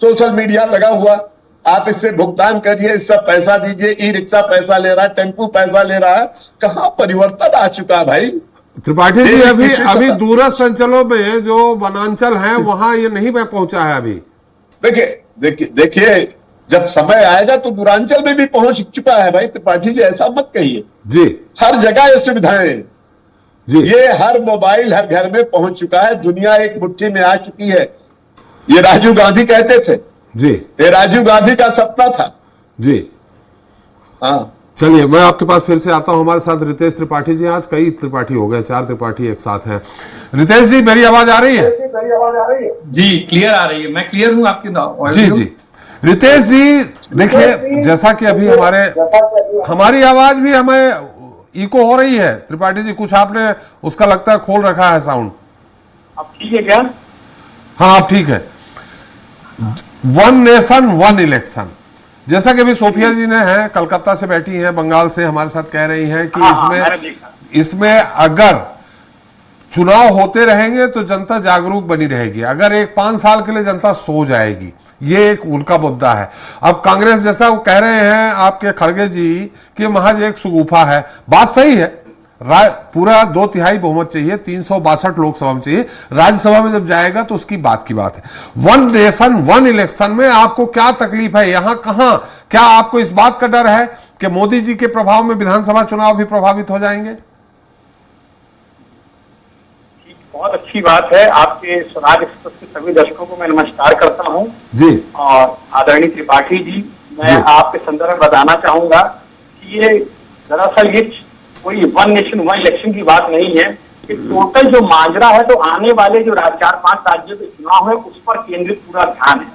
सोशल मीडिया लगा हुआ। आप इससे भुगतान करिए, इससे पैसा दीजिए, ई रिक्शा पैसा ले रहा है, टेम्पू पैसा ले रहा है। कहां परिवर्तन आ चुका है भाई? त्रिपाठी जी, अभी दूरस्थ अंचलों में जो वनांचल हैं वहां ये नहीं पहुंचा है अभी। देखिए जब समय आएगा तो दूरांचल में भी पहुंच चुका है भाई। त्रिपाठी जी ऐसा मत कहिए जी, हर जगह ये सुविधाएं जी, ये हर मोबाइल हर घर में पहुंच चुका है, दुनिया एक मुट्ठी में आ चुकी है। ये राजीव गांधी कहते थे जी, ये राजीव गांधी का सपना था जी। हाँ, चलिए मैं आपके पास फिर से आता हूं। हमारे साथ रितेश त्रिपाठी जी, आज कई त्रिपाठी हो गए, 4 त्रिपाठी एक साथ हैं। रितेश जी, मेरी आवाज आ रही है? जी क्लियर आ रही है, मैं क्लियर हूं आपकी? जी जी। रितेश जी देखिए, जैसा कि अभी हमारी आवाज भी हमें इको हो रही है। त्रिपाठी जी कुछ आपने उसका लगता है खोल रखा है साउंड। अब ठीक है क्या? हाँ अब ठीक है। 1 नेशन 1 इलेक्शन, जैसा कि अभी सोफिया जी ने है, कलकत्ता से बैठी हैं, बंगाल से हमारे साथ कह रही हैं कि इसमें अगर चुनाव होते रहेंगे तो जनता जागरूक बनी रहेगी, अगर एक 5 साल के लिए जनता सो जाएगी, ये एक उनका मुद्दा है। अब कांग्रेस जैसा वो कह रहे हैं आपके खड़गे जी कि महज एक शगुफा है, बात सही है। पूरा 2/3 बहुमत चाहिए, 362 लोकसभा में चाहिए, राज्यसभा में जब जाएगा तो उसकी बात है। 1 नेशन 1 इलेक्शन में आपको क्या तकलीफ है? यहां कहां, क्या आपको इस बात का डर है कि मोदी जी के प्रभाव में विधानसभा चुनाव भी प्रभावित हो जाएंगे? बहुत अच्छी बात है। आपके स्वराज एक्सप्रेस के सभी दर्शकों को मैं नमस्कार करता हूं जी। और आदरणीय त्रिपाठी जी, मैं आपके संदर्भ में बताना चाहूंगा कि ये दरअसल ये कोई 1 नेशन 1 इलेक्शन की बात नहीं है। कि टोटल जो माजरा है तो आने वाले जो 4-5 राज्यों के चुनाव है उस पर केंद्रित पूरा ध्यान है।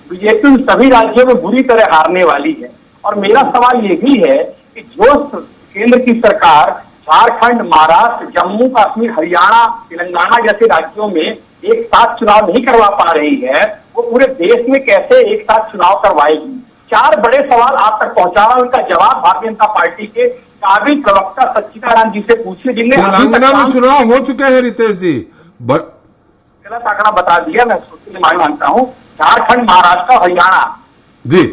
बीजेपी उन सभी राज्यों में बुरी तरह हारने वाली है। और मेरा सवाल ये भी है कि जो केंद्र की सरकार झारखंड, महाराष्ट्र, जम्मू कश्मीर, हरियाणा, तेलंगाना जैसे राज्यों में एक साथ चुनाव नहीं करवा पा रही है, वो पूरे देश में कैसे एक साथ चुनाव करवाएगी? 4 बड़े सवाल आप तक पहुंचा रहा हूं, उनका जवाब भारतीय जनता पार्टी के काबिल प्रवक्ता सच्चिदानंद जी से पूछिए, जिनने तेलंगाना में चुनाव हो चुके हैं। रितेश जी गलत आंकड़ा बता दिया, मैं सोचने मानता हूँ। झारखंड, महाराष्ट्र, हरियाणा जी,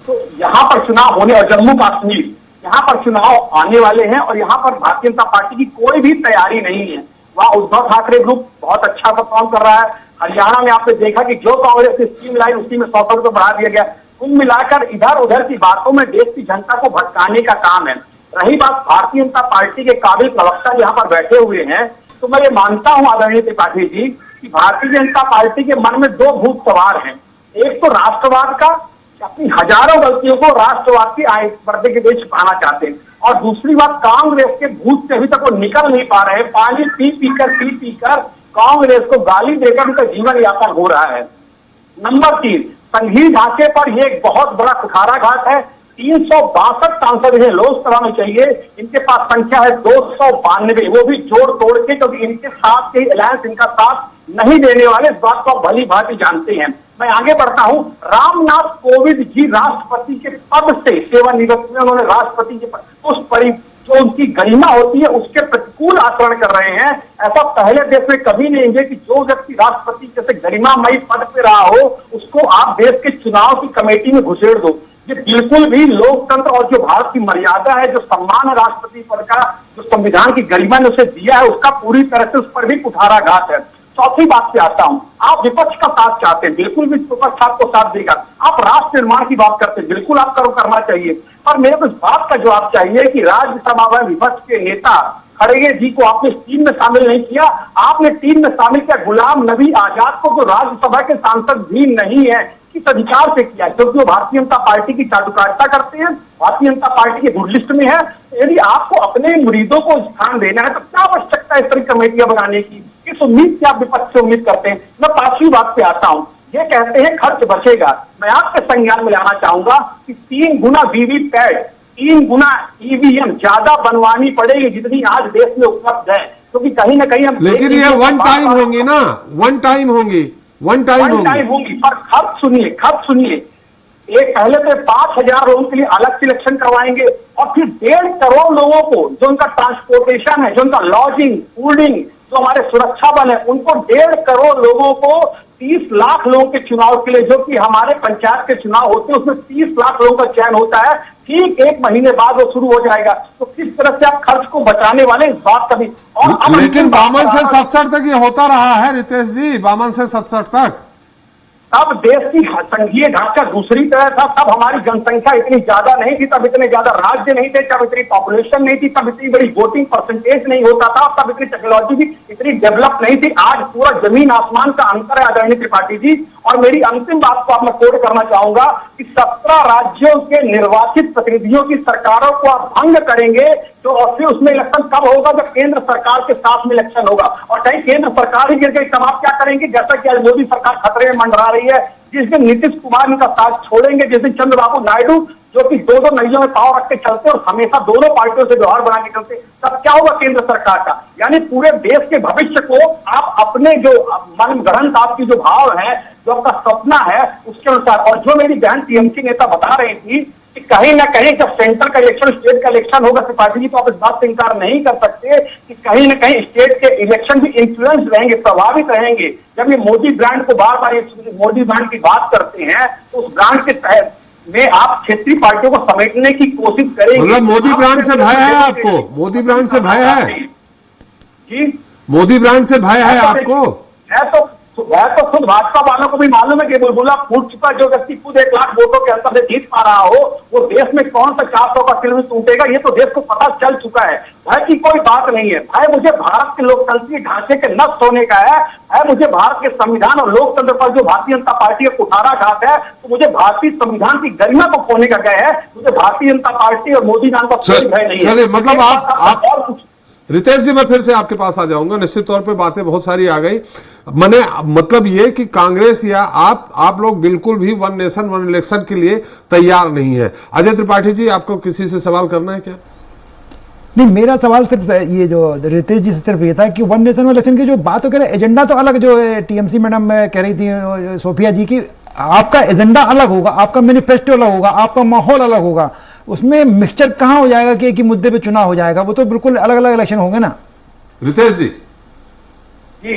तो यहाँ पर चुनाव होने, और जम्मू कश्मीर यहाँ पर चुनाव आने वाले हैं, और यहाँ पर भारतीय जनता पार्टी की कोई भी तैयारी नहीं है। वहाँ उद्धव ठाकरे ग्रुप बहुत अच्छा परफॉर्म कर रहा है। हरियाणा में आपने देखा कि जो कांग्रेस की स्कीम लाई उसी में 100 रुपये बढ़ा दिया गया। कुल मिलाकर इधर उधर की बातों में देश की जनता को भटकाने का काम है। रही बात भारतीय जनता पार्टी के काबिल प्रवक्ता यहाँ पर बैठे हुए हैं, तो मैं ये मानता हूँ आदरणीय त्रिपाठी जी कि भारतीय जनता पार्टी के मन में 2 भूत सवार हैं। एक तो राष्ट्रवाद का, अपनी हजारों गलतियों को राष्ट्रवाद की आय पर्दे के बीच छुपाना चाहते हैं, और दूसरी बात कांग्रेस के भूत से अभी तक वो निकल नहीं पा रहे हैं। पानी पी पीकर कांग्रेस को गाली देकर उनका जीवन यापन हो रहा है। नंबर 3, संघीय ढांचे पर यह एक बहुत बड़ा कुठारा घाट है। 362 सांसद हैं लोकसभा में चाहिए, इनके पास संख्या है 292, वो भी जोड़ तोड़ के, क्योंकि इनके साथ के अलायंस इनका साथ नहीं देने वाले, इस बात को आप भली भांति जानते हैं। मैं आगे बढ़ता हूं। रामनाथ कोविंद जी राष्ट्रपति के पद से सेवानिवृत्त में, उन्होंने राष्ट्रपति के पद जो उनकी गरिमा होती है उसके प्रतिकूल आचरण कर रहे हैं। ऐसा पहले देश में कभी नहीं है कि जो व्यक्ति राष्ट्रपति जैसे गरिमामयी पद पे रहा हो उसको आप देश के चुनाव की कमेटी में घुसेड़ दो। ये बिल्कुल भी लोकतंत्र और जो भारत की मर्यादा है, जो सम्मान है राष्ट्रपति पद का, जो संविधान की गरिमा ने उसे दिया है, उसका पूरी तरह से उस पर भी कुठाराघात है। चौथी बात पे आता हूं। आप विपक्ष का साथ चाहते हैं, बिल्कुल भी विपक्ष आपको साथ देगा। आप राष्ट्र निर्माण की बात करते हैं, बिल्कुल आप करना चाहिए, पर मेरे को इस बात का जवाब चाहिए कि राज्यसभा में विपक्ष के नेता खड़गे जी को आपने टीम में शामिल नहीं किया। आपने टीम में शामिल किया गुलाम नबी आजाद को, जो राज्यसभा के सांसद भी नहीं है, किस अधिकार से किया? क्योंकि वो भारतीय जनता पार्टी की चाटुकारिता करते हैं, भारतीय जनता पार्टी के गुड लिस्ट में है। यदि आपको अपने मुरीदों को स्थान देना है तो क्या आवश्यकता है इस तरह कमेटियां बनाने की? किस उम्मीद से आप विपक्ष से उम्मीद करते हैं? मैं 5वीं बात पे आता हूं। ये कहते हैं खर्च बचेगा। मैं आपके संज्ञान में लाना चाहूंगा कि 3 गुना वीवीपैट, 3 गुना ईवीएम ज्यादा बनवानी पड़ेगी जितनी आज देश में उपलब्ध है। क्योंकि कहीं ना कहीं हम लेकिन ये वन टाइम होंगी ना, वन टाइम होंगी पर खर्च सुनिए एक पहले तो 5,000 लोगों के लिए अलग सिलेक्शन करवाएंगे और फिर 1.5 करोड़ लोगों को जो उनका ट्रांसपोर्टेशन है, जो उनका लॉजिंग, फूडिंग, जो हमारे सुरक्षा बल है, उनको 1.5 करोड़ लोगों को 30 लाख लोगों के चुनाव के लिए, जो कि हमारे पंचायत के चुनाव होते हैं उसमें 30 लाख लोगों का चयन होता है, ठीक 1 महीने बाद वो शुरू हो जाएगा। तो किस तरह से आप खर्च को बचाने वाले इस बात का भी। और लेकिन 52 से 67 तक ये होता रहा है रितेश जी, 52 से 67 तक। तब देश की संघीय ढांचा दूसरी तरह था, तब हमारी जनसंख्या इतनी ज्यादा नहीं थी, तब इतने ज्यादा राज्य नहीं थे, तब इतनी पॉपुलेशन नहीं थी, तब इतनी बड़ी वोटिंग परसेंटेज नहीं होता था, तब इतनी टेक्नोलॉजी भी इतनी डेवलप नहीं थी। आज पूरा जमीन आसमान का अंतर है आदरणीय त्रिपाठी जी। और मेरी अंतिम बात को आप मैं कोट करना चाहूंगा कि 17 राज्यों के निर्वाचित प्रतिनिधियों की सरकारों को आप भंग करेंगे तो और फिर उसमें इलेक्शन कब होगा, जब केंद्र सरकार के साथ में इलेक्शन होगा। और कहीं केंद्र सरकार ही गिर गई तब आप क्या करेंगे? जैसा कि आज मोदी सरकार खतरे में मंडरा रही है, जिस दिन नीतीश कुमार इनका साथ छोड़ेंगे, जिस दिन चंद्रबाबू नायडू जो कि दो नैयों में पांव रख के चलते और हमेशा दोनों पार्टियों से व्यवहार बना के चलते, तब क्या होगा केंद्र सरकार का? यानी पूरे देश के भविष्य को आप अपने जो मन ग्रंथ आपकी जो भाव है, जो आपका सपना है, उसके अनुसार। और जो मेरी बहन टीएमसी नेता बता रही थी कि कहीं ना कहीं जब सेंटर का इलेक्शन, स्टेट का इलेक्शन होगा, त्रिपाठी जी, तो आप इस बात से इंकार नहीं कर सकते कि कहीं ना कहीं स्टेट के इलेक्शन भी इन्फ्लुएंस रहेंगे, प्रभावित रहेंगे। जब ये मोदी ब्रांड को बार बार मोदी ब्रांड की बात करते हैं तो उस ब्रांड के तहत में आप क्षेत्रीय पार्टियों को समेटने की कोशिश करेंगे। मतलब मोदी ब्रांड से भय है आपको? मोदी ब्रांड से भय है जी? मोदी ब्रांड से भय है आपको? वह तो खुद भाजपा वालों को भी मालूम है कि बुलबुला फूट चुका। जो व्यक्ति खुद 1 लाख वोटों के अंतर से जीत पा रहा हो, वो देश में कौन सा 400 का किलोमीटर टूटेगा, ये तो देश को पता चल चुका है। भय की कोई बात नहीं है। भय मुझे भारत के लोकतंत्रीय ढांचे के नष्ट होने का है। भय मुझे भारत के संविधान और लोकतंत्र पर जो भारतीय जनता पार्टी का कुठाराघात है, तो मुझे भारतीय संविधान की गरिमा को खोने का भय है। मुझे भारतीय जनता पार्टी और मोदी नाम का कोई भय नहीं है। चलिए, मतलब आप रितेश जी, मैं फिर से आपके पास आ जाऊंगा। निश्चित तौर पे बातें बहुत सारी आ गई। मैंने मतलब ये कि कांग्रेस या आप लोग बिल्कुल भी वन नेशन वन इलेक्शन के लिए तैयार नहीं है। अजय त्रिपाठी जी, आपको किसी से सवाल करना है क्या? नहीं, मेरा सवाल सिर्फ ये जो रितेश जी से सिर्फ ये था कि वन नेशन वन इलेक्शन की जो बात करें, एजेंडा तो अलग, जो टीएमसी मैडम कह रही थी सोफिया जी की, आपका एजेंडा अलग होगा, आपका मैनिफेस्टो अलग होगा, आपका माहौल अलग होगा। उसमें मिक्सचर कहां हो जाएगा कि एक ही मुद्दे पे चुनाव हो जाएगा? वो तो बिल्कुल अलग अलग इलेक्शन होंगे ना। रितेश जी जी,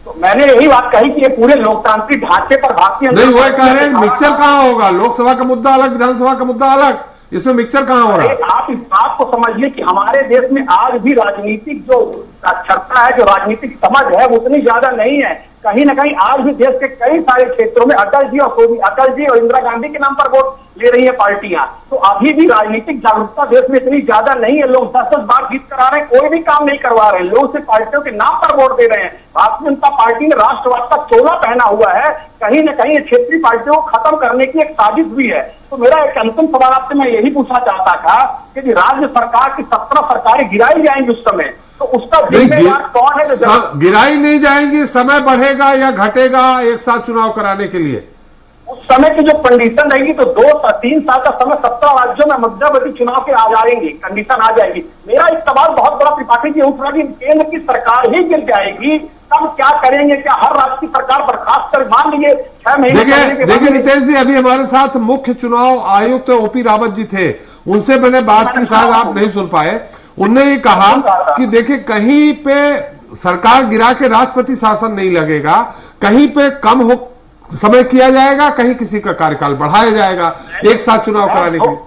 तो मैंने यही बात कही कि ये पूरे लोकतांत्रिक ढांचे पर भारतीय नहीं, वो कह रहे हैं मिक्सचर कहां होगा? लोकसभा का मुद्दा अलग, विधानसभा का मुद्दा अलग, इसमें मिक्सचर कहां हो रहा है? आप इस बात को समझिए कि हमारे देश में आज भी राजनीतिक जो साक्षरता है, जो राजनीतिक समझ है, वो उतनी ज्यादा नहीं है। कहीं ना कहीं आज भी देश के कई सारे क्षेत्रों में अटल जी और इंदिरा गांधी के नाम पर वोट ले रही है पार्टियां। तो अभी भी राजनीतिक जागरूकता देश में इतनी ज्यादा नहीं है। लोग 10-10 बार जीत कर आ रहे हैं, कोई भी काम नहीं करवा रहे हैं, लोग सिर्फ पार्टियों के नाम पर वोट दे रहे हैं। भारतीय जनता पार्टी ने राष्ट्रवाद का चोला पहना हुआ है। कहीं ना कहीं क्षेत्रीय पार्टियों को खत्म करने की एक साजिश भी है। तो मेरा एक अंतिम सवाल आपसे मैं यही पूछना चाहता था कि राज्य सरकार की 17 सरकारें गिराई जाएंगी उस समय, तो उसका जिम्मेदार कौन है? गिराई नहीं जाएंगी, समय बढ़ेगा या घटेगा एक साथ चुनाव कराने के लिए? उस समय की जो कंडीशन रहेगी तो 2-3 साल का समय 17 राज्यों में मध्यवर्ती चुनाव के आ जाएंगे, कंडीशन आ जाएगी। मेरा एक सवाल बहुत बड़ा त्रिपाठी जी उठ रहा है कि केंद्र की सरकार ही गिर जाएगी, तब क्या करेंगे? क्या हर राज्य की सरकार बर्खास्त कर, मान लीजिए 6 महीने? देखिए रितेश जी, अभी हमारे साथ मुख्य चुनाव आयुक्त ओपी रावत जी थे, उनसे मैंने बात की, शायद आप नहीं सुन पाए। उनने ये कहा कि देखिए, कहीं पे सरकार गिरा के राष्ट्रपति शासन नहीं लगेगा, कहीं पे कम हो समय किया जाएगा, कहीं किसी का कार्यकाल बढ़ाया जाएगा एक साथ चुनाव कराने के लिए।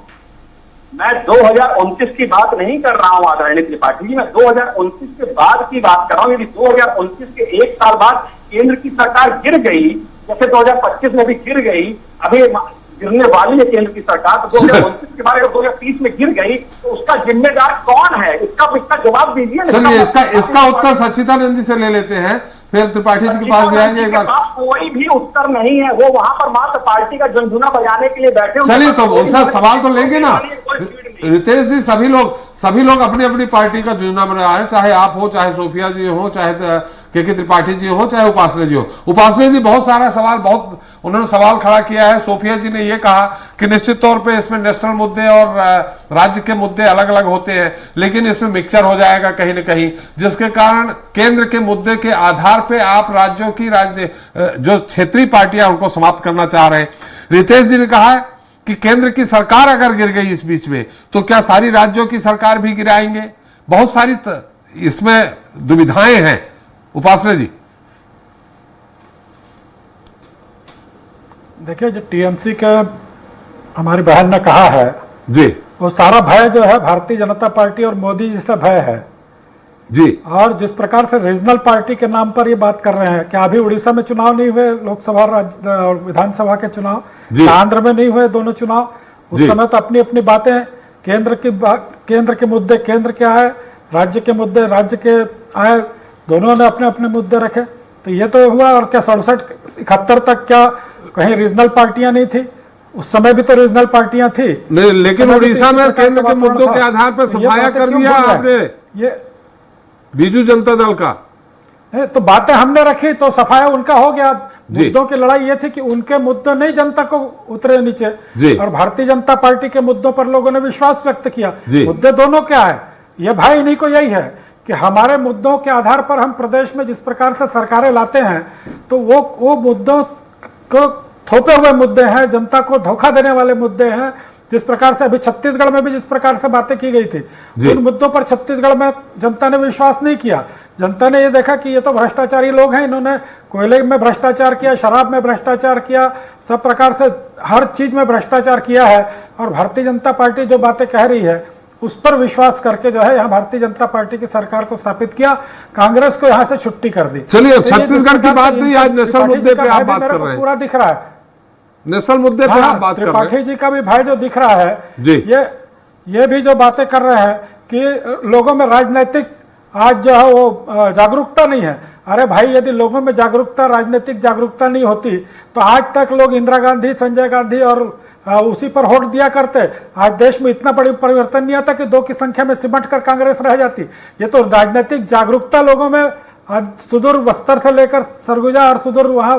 मैं 2029 की बात नहीं कर रहा हूं आदरणीय त्रिपाठी जी, मैं 2029 के बाद की बात कर रहा हूं। यदि 2029 के 1 साल बाद केंद्र की सरकार गिर गई, जैसे 2025 में भी गिर गई, अभी गिरने वाली है केंद्र की सरकार, तो 2029 के बाद अगर 2030 में गिर गई तो उसका जिम्मेदार कौन है? इसका जवाब दीजिए। चलिए, इसका उत्तर सच्चिदानंद जी से ले लेते हैं, फिर त्रिपाठी जी के पास भी आएंगे एक बार। कोई भी उत्तर नहीं है, वो वहां पर मात्र पार्टी का झुनझुना बजाने के लिए बैठे। चलिए, तो उनसे सवाल तो लेंगे ना रितेश जी। सभी लोग अपनी अपनी पार्टी का झुनझुना बना रहे हैं, चाहे आप हो, चाहे सोफिया जी हो, चाहे के त्रिपाठी जी हो चाहे उपासना जी हो। उपासना जी बहुत सारा सवाल, बहुत उन्होंने सवाल खड़ा किया है। सोफिया जी ने यह कहा कि निश्चित तौर पे इसमें नेशनल मुद्दे और राज्य के मुद्दे अलग अलग होते हैं, लेकिन इसमें मिक्सचर हो जाएगा कहीं न कहीं, जिसके कारण केंद्र के मुद्दे के आधार पे आप राज्यों की जो क्षेत्रीय पार्टियां उनको समाप्त करना चाह रहे हैं। रितेश जी ने कहा है कि केंद्र की सरकार अगर गिर गई इस बीच में तो क्या सारी राज्यों की सरकार भी गिराएंगे? बहुत सारी इसमें दुविधाएं हैं। उपासना जी, देखिए, जो टीएमसी के हमारी बहन ने कहा है जी, वो सारा भय जो है भारतीय जनता पार्टी और मोदी जी से भय है जी। और जिस प्रकार से रीजनल पार्टी के नाम पर ये बात कर रहे हैं कि अभी उड़ीसा में चुनाव नहीं हुए, लोकसभा और विधानसभा के चुनाव, आंध्र में नहीं हुए दोनों चुनाव, उस समय तो अपनी अपनी बातें, केंद्र के मुद्दे केंद्र के आए, राज्य के मुद्दे राज्य के आए, दोनों ने अपने अपने मुद्दे रखे। तो ये तो हुआ। और क्या 67-71 तक क्या कहीं रीजनल पार्टियां नहीं थी? उस समय भी तो रीजनल पार्टियां थी, लेकिन उड़ीसा में केंद्र के मुद्दों के आधार पर सफाया कर दिया आपने, ये बीजू जनता दल का। तो बातें हमने रखी तो सफाया उनका हो गया। मुद्दों की लड़ाई ये थी कि उनके मुद्दे नहीं जनता को उतरे नीचे, और भारतीय जनता पार्टी के मुद्दों पर लोगों ने विश्वास व्यक्त किया। मुद्दे दोनों क्या है? ये भाई इन्हीं को यही है कि हमारे मुद्दों के आधार पर हम प्रदेश में जिस प्रकार से सरकारें लाते हैं, तो वो मुद्दों को थोपे हुए मुद्दे हैं, जनता को धोखा देने वाले मुद्दे हैं। जिस प्रकार से अभी छत्तीसगढ़ में भी जिस प्रकार से बातें की गई थी, उन मुद्दों पर छत्तीसगढ़ में जनता ने विश्वास नहीं किया। जनता ने ये देखा कि ये तो भ्रष्टाचारी लोग हैं, इन्होंने कोयले में भ्रष्टाचार किया, शराब में भ्रष्टाचार किया, सब प्रकार से हर चीज में भ्रष्टाचार किया है। और भारतीय जनता पार्टी जो बातें कह रही है उस पर विश्वास करके जो है यहाँ भारतीय जनता पार्टी की सरकार को स्थापित किया, कांग्रेस को यहाँ से छुट्टी कर दी। चलिए, छत्तीसगढ़ की बात नहीं, आज नेशनल मुद्दे पे आप बात कर रहे हैं। पूरा दिख रहा है नेशनल मुद्दे पे आप बात कर रहे हैं। त्रिपाठी जी का भी भाई जो दिख रहा है जी, ये भी जो बातें कर रहे हैं कि लोगों में राजनीतिक आज जो है वो जागरूकता नहीं है। अरे भाई, यदि लोगों में जागरूकता, राजनीतिक जागरूकता नहीं होती तो आज तक लोग इंदिरा गांधी, संजय गांधी और उसी पर वोट दिया करते। आज देश में इतना बड़ी परिवर्तन नहीं आता कि 2 की संख्या में सिमट कर कांग्रेस रह जाती। ये तो राजनीतिक जागरूकता लोगों में सुदूर बस्तर से लेकर सरगुजा और सुदूर वहां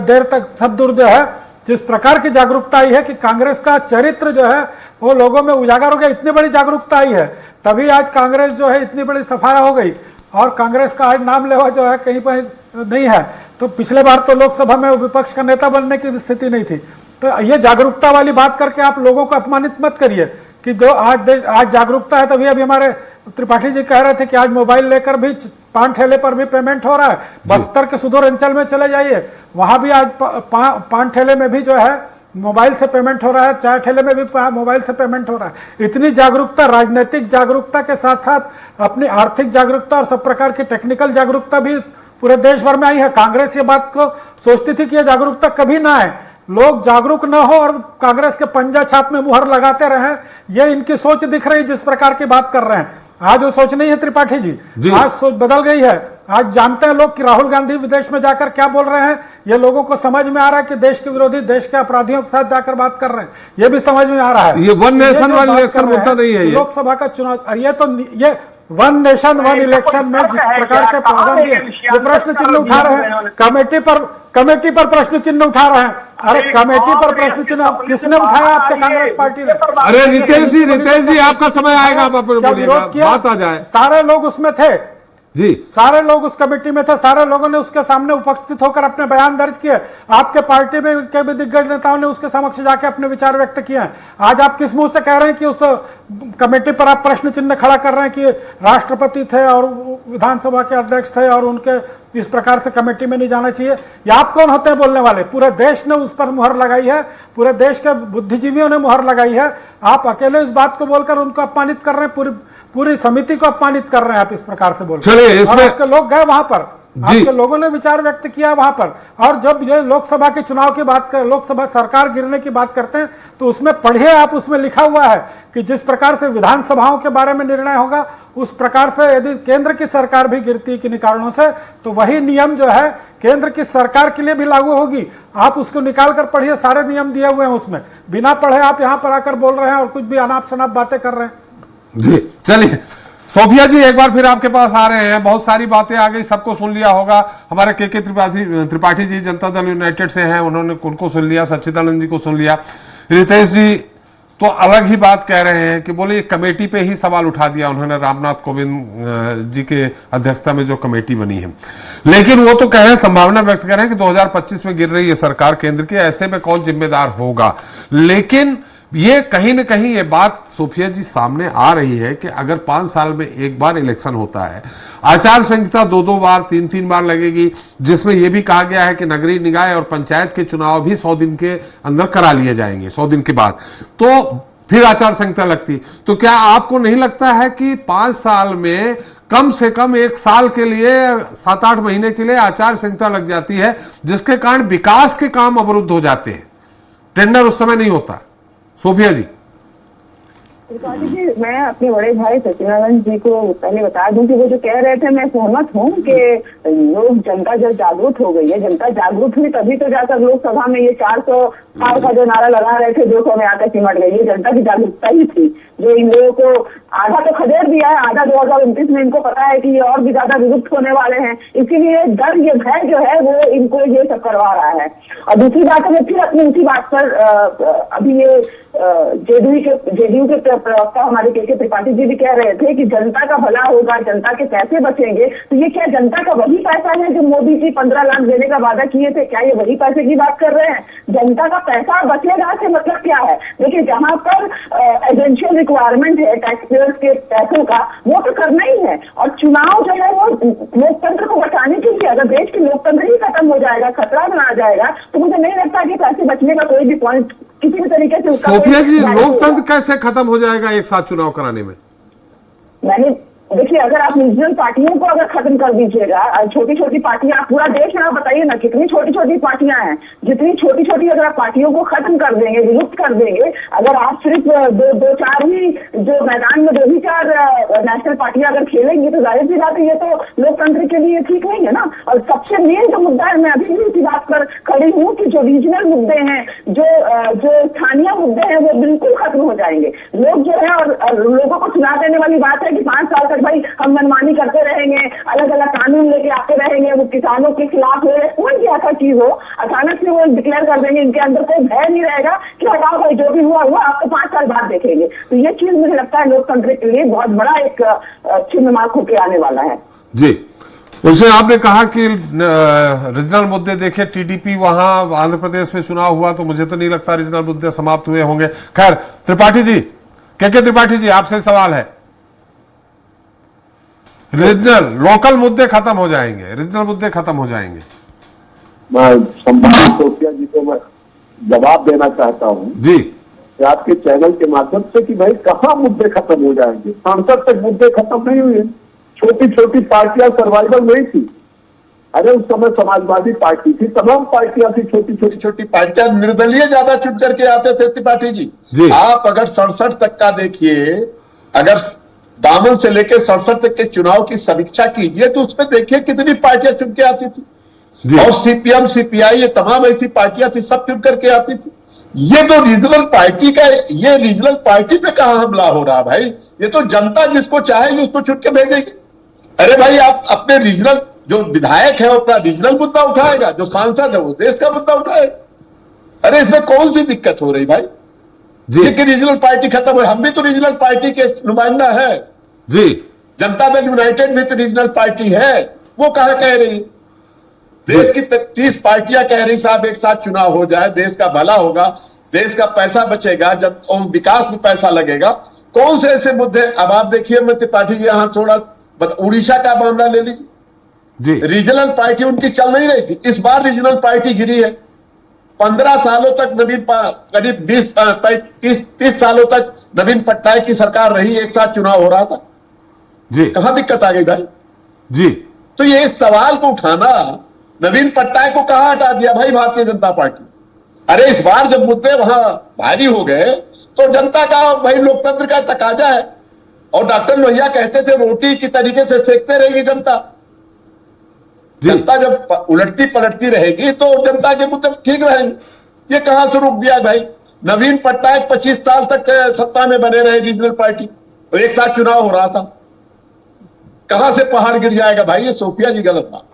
देर तक सब दूर जो है, जिस प्रकार की जागरूकता आई है कि कांग्रेस का चरित्र जो है वो लोगों में उजागर हो गया, इतनी बड़ी जागरूकता आई है, तभी आज कांग्रेस जो है इतनी बड़ी सफाया हो गई। और कांग्रेस का आज नाम लेवा जो है कहीं पर नहीं है। तो पिछले बार तो लोकसभा में विपक्ष का नेता बनने की स्थिति नहीं थी। तो ये जागरूकता वाली बात करके आप लोगों को अपमानित मत करिए कि जो आज जागरूकता है। तभी अभी हमारे त्रिपाठी जी कह रहे थे कि आज मोबाइल लेकर भी पान ठेले पर भी पेमेंट हो रहा है। बस्तर के सुदूर अंचल में चले जाइए, वहां भी आज पान ठेले में भी जो है मोबाइल से पेमेंट हो रहा है, चाय ठेले में भी मोबाइल से पेमेंट हो रहा है। इतनी जागरूकता, राजनीतिक जागरूकता के साथ साथ अपनी आर्थिक जागरूकता और सब प्रकार की टेक्निकल जागरूकता भी पूरे देश भर में आई है। कांग्रेस ये बात को सोचती थी कि यह जागरूकता कभी ना आए, लोग जागरूक न हो और कांग्रेस के पंजा छाप में मुहर लगाते रहे। ये इनकी सोच दिख रही जिस प्रकार की बात कर रहे हैं। आज वो सोच नहीं है त्रिपाठी जी, आज सोच बदल गई है। आज जानते हैं लोग कि राहुल गांधी विदेश में जाकर क्या बोल रहे हैं। ये लोगों को समझ में आ रहा है कि देश के विरोधी, देश के अपराधियों के साथ जाकर बात कर रहे हैं। ये भी समझ में आ रहा है। ये वन नेशन वन इलेक्शन मुद्दा नहीं है। लोकसभा का चुनाव, ये वन नेशन वन इलेक्शन में जिस प्रकार के प्रावधान दिए, जो प्रश्न चिन्ह उठा रहे हैं, कमेटी पर प्रश्न चिन्ह उठा रहे हैं। अरे कमेटी पर प्रश्न चिन्ह किसने उठाया? आपके कांग्रेस पार्टी ने। अरे रितेश जी आपका समय आएगा, आप बोलिएगा, बात आ जाए। सारे लोग उसमें थे जी, सारे लोग उस कमेटी में थे, सारे लोगों ने उसके सामने उपस्थित होकर अपने बयान दर्ज किए। आपके पार्टी में के भी दिग्गज नेताओं ने उसके समक्ष जाके अपने विचार व्यक्त किए हैं। आज आप किस मुंह से कह रहे हैं कि उस कमेटी पर आप प्रश्न चिन्ह खड़ा कर रहे हैं कि राष्ट्रपति थे और विधानसभा के अध्यक्ष थे और उनके इस प्रकार से कमेटी में नहीं जाना चाहिए? या आप कौन होते हैं बोलने वाले? पूरे देश ने उस पर मुहर लगाई है, पूरे देश के बुद्धिजीवियों ने मुहर लगाई है। आप अकेले इस बात को बोलकर उनको अपमानित कर रहे हैं, पूरी समिति को अपमानित कर रहे हैं आप इस प्रकार से बोल। चलिए, इसमें आपके लोग गए वहां पर, आपके लोगों ने विचार व्यक्त किया वहां पर। और जब ये लोकसभा के चुनाव की बात कर, लोकसभा सरकार गिरने की बात करते हैं तो उसमें पढ़िए आप, उसमें लिखा हुआ है कि जिस प्रकार से विधानसभाओं के बारे में निर्णय होगा उस प्रकार से यदि केंद्र की सरकार भी गिरती है किन्हीं कारणों से तो वही नियम जो है केंद्र की सरकार के लिए भी लागू होगी। आप उसको निकाल कर पढ़िए, सारे नियम दिए हुए हैं उसमें। बिना पढ़े आप यहां पर आकर बोल रहे हैं और कुछ भी अनाप शनाप बातें कर रहे हैं। जी, चलिए सोफिया जी एक बार फिर आपके पास आ रहे हैं। बहुत सारी बातें आ गई, सबको सुन लिया होगा। हमारे के त्रिपाठी जी जनता दल यूनाइटेड से हैं, उनको सुन लिया, सच्चिदानंद जी को सुन लिया। रितेश जी तो अलग ही बात कह रहे हैं कि बोले कमेटी पे ही सवाल उठा दिया उन्होंने, रामनाथ कोविंद जी के अध्यक्षता में जो कमेटी बनी है। लेकिन वो तो कह रहे हैं, संभावना व्यक्त कर रहे हैं कि 2025 में गिर रही है सरकार केंद्र की, ऐसे में कौन जिम्मेदार होगा। लेकिन ये कहीं ना कहीं ये बात सोफिया जी सामने आ रही है कि अगर 5 साल में एक बार इलेक्शन होता है, आचार संहिता 2-2 बार 3-3 बार लगेगी, जिसमें यह भी कहा गया है कि नगरीय निकाय और पंचायत के चुनाव भी 100 दिन के अंदर करा लिए जाएंगे, 100 दिन के बाद तो फिर आचार संहिता लगती। तो क्या आपको नहीं लगता है कि 5 साल में कम से कम 1 साल के लिए, 7-8 महीने के लिए आचार संहिता लग जाती है, जिसके कारण विकास के काम अवरुद्ध हो जाते हैं, टेंडर उस समय नहीं होता। सोफिया जी। त्रिपाठी जी, मैं अपने बड़े भाई सच्चिदानंद जी को पहले बता दूं कि वो जो कह रहे थे, मैं सहमत हूं कि लोग, जनता जब जागरूक हो गई है, जनता जागरूक हुई तभी तो जाकर लोकसभा में ये 400 पार का जो नारा लगा रहे थे 200 में आकर सिमट गई। ये जनता की जागरूकता ही थी जो इन लोगों को आधा तो खदेड़ दिया है, आधा 2029 में इनको पता है कि ये और भी ज्यादा विलुप्त होने वाले हैं, इसीलिए डर, ये भय जो है वो इनको ये सब करवा रहा है। और दूसरी बात है, फिर अपनी उसी बात पर अभी ये जेडीयू के प्रवक्ता हमारे के त्रिपाठी जी भी कह रहे थे कि जनता का भला होगा, जनता के पैसे बचेंगे। तो ये क्या जनता का वही पैसा है जो मोदी जी 15 लाख देने का वादा किए थे? क्या ये वही पैसे की बात कर रहे हैं? जनता का पैसा बचेगा से मतलब क्या है? देखिए, जहां पर एसेंशियल रिक्वायरमेंट है टैक्स पेयर्स के पैसों का, वो तो करना ही है। और चुनाव जो है वो लोकतंत्र को बचाने के लिए, अगर देश की लोकतंत्र ही खत्म हो जाएगा, खतरा बना जाएगा, तो मुझे नहीं लगता कि पैसे बचने का कोई भी पॉइंट किसी भी तरीके से। सोफिया जी, लोकतंत्र कैसे खत्म हो जाएगा एक साथ चुनाव कराने में? मैंने देखिए, अगर आप रीजनल पार्टियों को अगर खत्म कर दीजिएगा, छोटी छोटी पार्टियां, पूरा देश में आप बताइए ना कितनी छोटी छोटी पार्टियां हैं, जितनी छोटी छोटी अगर आप पार्टियों को खत्म कर देंगे, विलुप्त कर देंगे, अगर आप सिर्फ दो चार ही जो मैदान में 2-4 नेशनल पार्टियां अगर खेलेंगी, तो जाहिर सी बात है ये तो लोकतंत्र के लिए ठीक नहीं है ना। और सबसे मेन जो मुद्दा है, मैं अभी भी इसी बात पर खड़ी हूँ कि जो रीजनल मुद्दे हैं, जो स्थानीय मुद्दे हैं, वो बिल्कुल खत्म हो जाएंगे। लोग जो है, और लोगों को सुना देने वाली बात है कि 5 साल तक भाई हम मनमानी करते रहेंगे, अलग अलग कानून लेके आते रहेंगे, वो किसानों के खिलाफ हो, कोई भी ऐसा चीज हो, अचानक से वो डिक्लेयर कर देंगे, इनके अंदर कोई भय नहीं रहेगा कि हटाओ भाई, जो भी हुआ हुआ, आपको 5 साल बाद देखेंगे। तो ये चीज मुझे लगता है लोकतंत्र के लिए बहुत बड़ा एक चिन्ह मार्क होके आने वाला है। जी, उससे आपने कहा कि रीजनल मुद्दे देखे, टीडीपी वहां आंध्र प्रदेश में चुनाव हुआ, तो मुझे तो नहीं लगता रीजनल मुद्दे समाप्त हुए होंगे। खैर, त्रिपाठी जी, के त्रिपाठी जी, आपसे सवाल है। रीजनल, लोकल मुद्दे खत्म हो जाएंगे, रीजनल मुद्दे खत्म हो जाएंगे। मैं संवाद सोफिया जी को मैं जवाब देना चाहता हूँ जी, आपके चैनल के माध्यम से कि भाई कहाँ मुद्दे खत्म हो जाएंगे? संसद तक मुद्दे खत्म नहीं हुए। छोटी छोटी पार्टियां सर्वाइवल नहीं थी। अरे उस समय समाजवादी पार्टी थी, तमाम पार्टियां थी, छोटी छोटी पार्टियां, निर्दलीय ज्यादा चुन करके आते थे। त्रिपाठी जी, आप अगर 67 तक का देखिए, अगर 52 से लेकर 67 तक के चुनाव की समीक्षा कीजिए तो उसमें देखिए कितनी पार्टियां चुन के आती थी। और सीपीएम, सीपीआई, ये तमाम ऐसी पार्टियां थी, सब चुन करके आती थी। ये तो रीजनल पार्टी का, ये रीजनल पार्टी पे कहां हमला हो रहा भाई? ये तो जनता जिसको चाहेगी उसको चुन के भेजेगी। अरे भाई, आप अपने रीजनल, जो विधायक है वो अपना रीजनल मुद्दा उठाएगा, जो सांसद है वो देश का मुद्दा उठाएगा। अरे इसमें कौन सी दिक्कत हो रही भाई? जी, कि रीजनल पार्टी खत्म हो, हम भी तो रीजनल पार्टी के नुमाइंदा है जी। जनता दल यूनाइटेड भी तो रीजनल पार्टी है, वो कहां कह रही? देश की 30 पार्टियां कह रही साहब एक साथ चुनाव हो जाए, देश का भला होगा, देश का पैसा बचेगा, और विकास में पैसा लगेगा। कौन से ऐसे मुद्दे? अब आप देखिए, मैं त्रिपाठी जी यहां थोड़ा उड़ीसा का मामला ले लीजिए जी। रीजनल पार्टी उनकी चल नहीं रही थी, इस बार रीजनल पार्टी गिरी है। 15 सालों तक करीब 20-30 सालों तक नवीन पटनायक की सरकार रही, एक साथ चुनाव हो रहा था जी। कहां दिक्कत आ गई भाई जी? तो ये इस सवाल को उठाना, नवीन पटनायक को कहां हटा दिया भाई भारतीय जनता पार्टी? अरे इस बार जब मुद्दे वहां भारी हो गए तो जनता का भाई लोकतंत्र का तकाजा है। और डॉक्टर लोहिया कहते थे रोटी की तरीके से सेकते रहेगी जनता। जनता जब उलटती पलटती रहेगी तो जनता के मुद्दे ठीक रहेंगे। ये कहां से रुक दिया भाई? नवीन पटनायक 25 साल तक सत्ता में बने रहे रीजनल पार्टी, और एक साथ चुनाव हो रहा था। कहां से पहाड़ गिर जाएगा भाई? ये सोफिया जी गलत बात।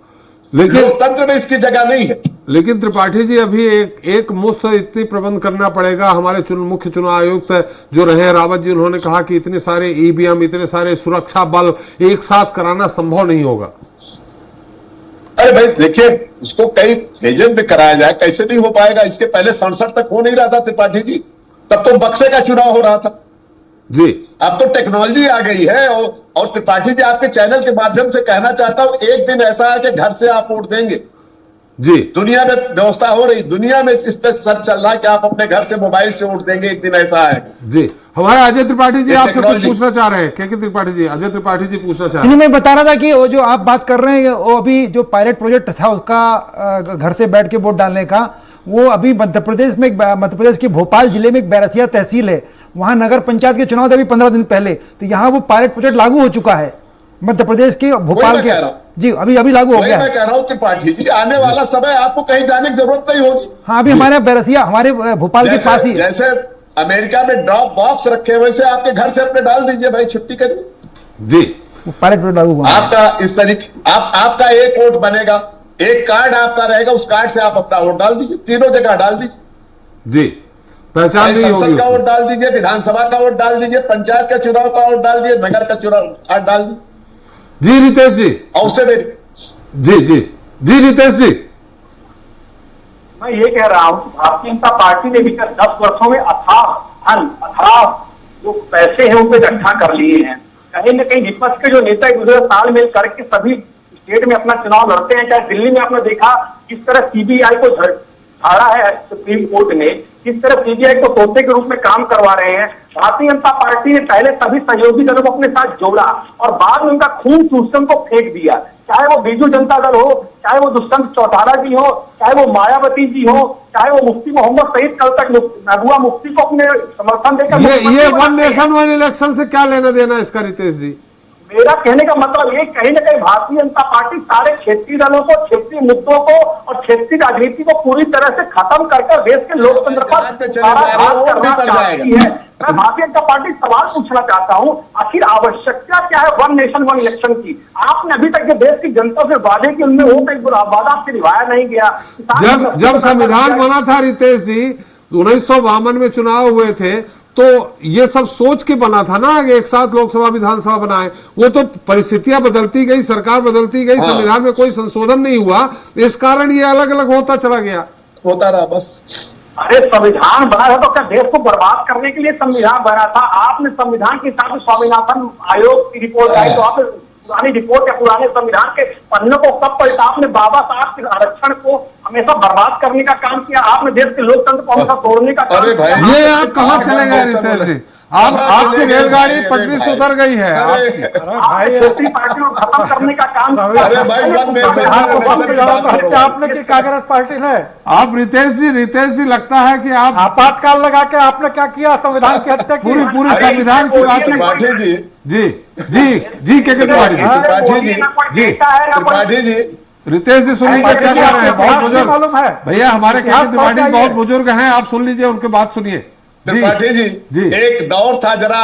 लेकिन लोकतंत्र में इसकी जगह नहीं है। लेकिन त्रिपाठी जी अभी एक मुश्त इतनी प्रबंध करना पड़ेगा। हमारे मुख्य चुनाव आयुक्त जो रहे रावत जी, उन्होंने कहा कि इतने सारे ईवीएम, इतने सारे सुरक्षा बल एक साथ कराना संभव नहीं होगा। अरे भाई देखिए, इसको कई फेजेस में कराया जाए, कैसे नहीं हो पाएगा? इसके पहले 67 तक हो नहीं रहा था त्रिपाठी जी, तब तो बक्से का चुनाव हो रहा था जी। अब तो टेक्नोलॉजी आ गई है। और त्रिपाठी जी, आपके चैनल के माध्यम से कहना चाहता हूं, एक दिन ऐसा है कि घर से आप वोट देंगे जी। दुनिया में व्यवस्था हो रही, दुनिया में इस पे सर्च चल रहा है कि आप अपने घर से मोबाइल से वोट देंगे, एक दिन ऐसा है जी। हमारे अजय त्रिपाठी जी ये आपसे कुछ टेक्नोलॉजी। पूछना चाह रहे हैं। के त्रिपाठी जी, अजय त्रिपाठी जी पूछना चाह रहे नहीं, हैं। मैं बता रहा था कि वो जो आप बात कर रहे हैं, वो अभी जो पायलट प्रोजेक्ट था उसका घर से बैठ के वोट डालने का, वो अभी मध्य प्रदेश के भोपाल जिले में एक बैरसिया तहसील है, वहां नगर पंचायत के चुनाव थे अभी 15 दिन पहले, तो यहाँ वो पायलट प्रोजेक्ट लागू हो चुका है मध्य प्रदेश के भोपाल के। जी, अभी लागू हो गया मैं है। कह रहा हूं त्रिपाठी जी, आने वाला समय आपको कहीं जाने की जरूरत नहीं होगी। हाँ, अभी हमारे बैरसिया, हमारे भोपाल के पास ही है। जैसे अमेरिका में ड्रॉप बॉक्स रखे, वैसे आपके घर से अपने डाल दीजिए भाई, छुट्टी करिए जी। वो पायलट प्रोजेक्ट लागू हुआ है। आपका इस तरीके आपका एक वोट बनेगा, एक कार्ड आपका रहेगा, उस कार्ड से आप अपना वोट डाल दीजिए, तीनों जगह डाल दीजिए जी। पहचान नहीं होगी संसद का उसमें। वोट डाल दीजिए, विधानसभा का वोट डाल दीजिए, पंचायत का चुनाव का वोट डाल दीजिए, नगर का चुनाव डाल दीजिए। जी रितेश जी। और उससे मेरी जी जी जी रितेश जी। मैं ये कह रहा हूँ कि भारतीय जनता पार्टी ने विगत 10 वर्षों में अथाह जो पैसे हैं उनको इकट्ठा कर लिए हैं। कहीं न कहीं विपक्ष के जो नेता एक दूसरे तालमेल करके सभी स्टेट में अपना चुनाव लड़ते हैं। चाहे दिल्ली में आपने देखा किस तरह सीबीआई को झाड़ा है सुप्रीम कोर्ट ने, किस तरह सीबीआई को तोते के रूप में काम करवा रहे हैं। भारतीय जनता पार्टी ने पहले सभी सहयोगी दलों को अपने साथ जोड़ा और बाद में उनका खून चूसकर उनको फेंक दिया। चाहे वो बीजू जनता दल हो, चाहे वो दुष्यंत चौटाला जी हो, चाहे वो मायावती जी हो, चाहे वो मुफ्ती मोहम्मद सईद कल तक महबूबा मुफ्ती को अपने समर्थन देकर ये वन नेशन वन इलेक्शन से क्या लेना देना इसका रितेश जी? मेरा कहने का मतलब ये, कहीं ना कहीं भारतीय जनता पार्टी सारे क्षेत्रीय दलों को, क्षेत्रीय मुद्दों को और क्षेत्रीय राजनीति को पूरी तरह से खत्म कर देश के लोकतंत्र पर सारा हाथ करना चाहती है। मैं भारतीय जनता पार्टी सवाल पूछना चाहता हूं, आखिर आवश्यकता क्या है वन नेशन वन इलेक्शन की? आपने अभी तक जो देश की जनता से वादे किए उनमें वो एक वादा आपसे निभाया नहीं गया। जब संविधान बना था रितेश जी, 1952 में चुनाव हुए थे, तो ये सब सोच के बना था ना, एक साथ लोकसभा विधानसभा बनाए। वो तो परिस्थितियां बदलती गई, सरकार बदलती गई, संविधान में कोई संशोधन नहीं हुआ, इस कारण ये अलग अलग होता चला गया, होता रहा बस। अरे संविधान बना था तो क्या देश को बर्बाद करने के लिए संविधान बना था? आपने संविधान के हिसाब से स्वामीनाथन आयोग की रिपोर्ट आई तो आपने पुरानी रिपोर्ट या पुराने संविधान के पन्नों को कब पलटा? आपने बाबा साहब के आरक्षण को हमेशा बर्बाद करने का काम किया, आपने देश के लोकतंत्र को हमेशा तोड़ने का काम अरे भाई, किया। ये आप कहां चले गए रितेश जी? आपकी रेलगाड़ी पटरी से उतर गई है। आपने क्षेत्रीय पार्टियों को खत्म करने का काम किया। अरे भाई, आपने की कांग्रेस पार्टी ने, आप रितेश जी लगता है कि आप आपातकाल लगा के आपने क्या किया? संविधान की हत्या की। पूरी संविधान की बात त्रिपाठी जी, जी जी जी के त्रिपाठी जी, त्रिपाठी जी, जी त्रिपाठी जी, रितेश जी सुन लीजिए क्या कह रहे हैं, बहुत बुजुर्ग मालूम है भैया हमारे के त्रिपाठी बहुत बुजुर्ग हैं, आप सुन लीजिए उनकी बात सुनिए। त्रिपाठी जी, एक दौर था, जरा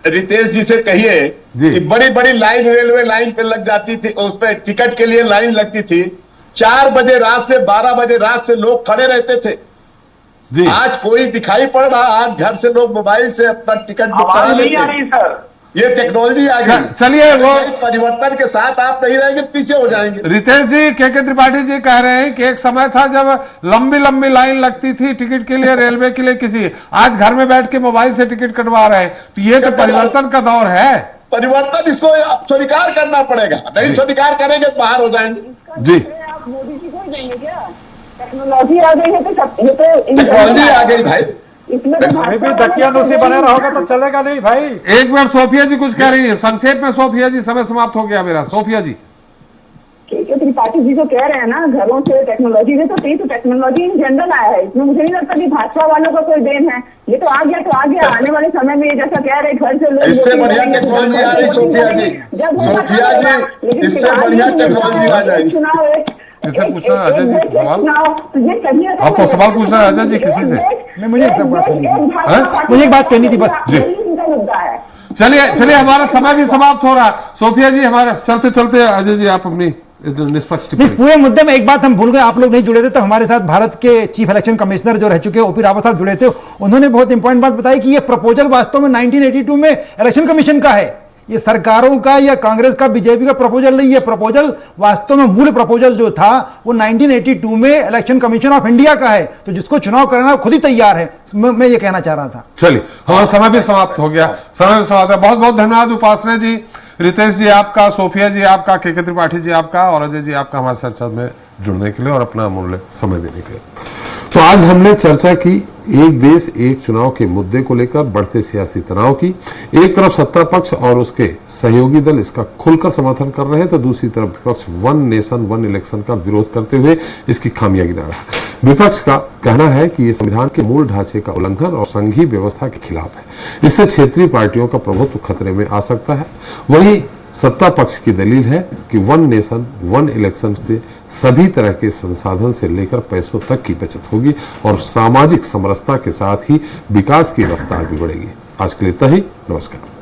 रितेश जी से कहिए कि बड़ी बड़ी लाइन रेलवे लाइन पे लग जाती थी, उस पे टिकट के लिए लाइन लगती थी, 4 बजे रात से 12 बजे रात से लोग खड़े रहते थे। जी आज कोई दिखाई पड़ रहा? आज घर से लोग मोबाइल से अपना टिकट बुक करा आवाज नहीं लेते आ हैं। रही सर। ये टेक्नोलॉजी आ गई। चलिए वो परिवर्तन के साथ आप नहीं रहेंगे, पीछे हो जाएंगे। रितेश जी के त्रिपाठी जी कह रहे हैं कि एक समय था जब लंबी लंबी लाइन लगती थी टिकट के लिए, रेलवे के लिए किसी, आज घर में बैठ के मोबाइल से टिकट कटवा रहे हैं, तो ये तो परिवर्तन का दौर है। परिवर्तन इसको अब स्वीकार करना पड़ेगा, नहीं स्वीकार करेंगे तो बाहर हो जाएंगे। जी, आप मोदी जी को ही देंगे क्या? टेक्नोलॉजी आ गई है तो सब ये तो टेक्नोलॉजी आ गई भाई, इसमें तो अभी भी दकियानूसी बने रहोगे तो चलेगा नहीं भाई। एक मिनट, सोफिया जी कुछ कह रही है संक्षेप में। सोफिया जी, समय समाप्त हो गया मेरा। सोफिया जी, त्रिपाठी जी जो कह रहे हैं ना घरों से टेक्नोलॉजी, तो टेक्नोलॉजी इन जनरल आया है, इसमें मुझे नहीं लगता कि भाजपा वालों का कोई देन है। ये तो आ गया तो आ गया, आने वाले समय में जैसा कह रहे घर से लोग इससे बढ़िया टेक्नोलॉजी आ रही सोफिया जी, सोफिया जी, इससे बढ़िया टेक्नोलॉजी आ जाएगी। किससे पूछना है अजय जी सवाल? आपको सवाल पूछना है अजय जी किसी से? मुझे एक बात करनी थी, मुझे एक बात कहनी थी बस। जी, चलिए चलिए, हमारा समय भी समाप्त हो रहा है। सोफिया जी, हमारे चलते चलते अजय जी आप अपनी निष्पक्ष इस पूरे मुद्दे में एक बात हम भूल गए, आप लोग नहीं जुड़े थे, तो हमारे साथ भारत के चीफ इलेक्शन कमिश्नर जो रह चुके हैं ओपी रावत साहब जुड़े थे। उन्होंने बहुत इंपॉर्टेंट बात बताई कि ये प्रपोजल वास्तव में 1982 में इलेक्शन कमीशन का है, ये सरकारों का या कांग्रेस का बीजेपी का प्रपोजल नहीं है। प्रपोजल वास्तव में मूल प्रपोजल जो था वो 1982 में इलेक्शन कमीशन ऑफ इंडिया का है, तो जिसको चुनाव कराना खुद ही तैयार है। मैं ये कहना चाह रहा था। चलिए, हमारा समय भी समाप्त हो गया। समय भी समाप्त है। बहुत बहुत धन्यवाद उपासना जी, रितेश जी आपका, सोफिया जी आपका, के त्रिपाठी जी आपका और अजय जी आपका हमारे साथ में जुड़ने के लिए और अपना अमूल्य समय देने के लिए। तो आज हमने चर्चा की एक देश एक चुनाव के मुद्दे को लेकर बढ़ते सियासी तनाव की। एक तरफ सत्ता पक्ष और उसके सहयोगी दल इसका खुलकर समर्थन कर रहे हैं, तो दूसरी तरफ विपक्ष वन नेशन वन इलेक्शन का विरोध करते हुए इसकी खामियां गिना रहा है। विपक्ष का कहना है कि ये संविधान के मूल ढांचे का उल्लंघन और संघीय व्यवस्था के खिलाफ है। इससे क्षेत्रीय पार्टियों का प्रभुत्व खतरे में आ सकता है। वहीं सत्ता पक्ष की दलील है कि वन नेशन वन इलेक्शन से सभी तरह के संसाधन से लेकर पैसों तक की बचत होगी और सामाजिक समरसता के साथ ही विकास की रफ्तार भी बढ़ेगी। आज के लिए इतना ही। नमस्कार।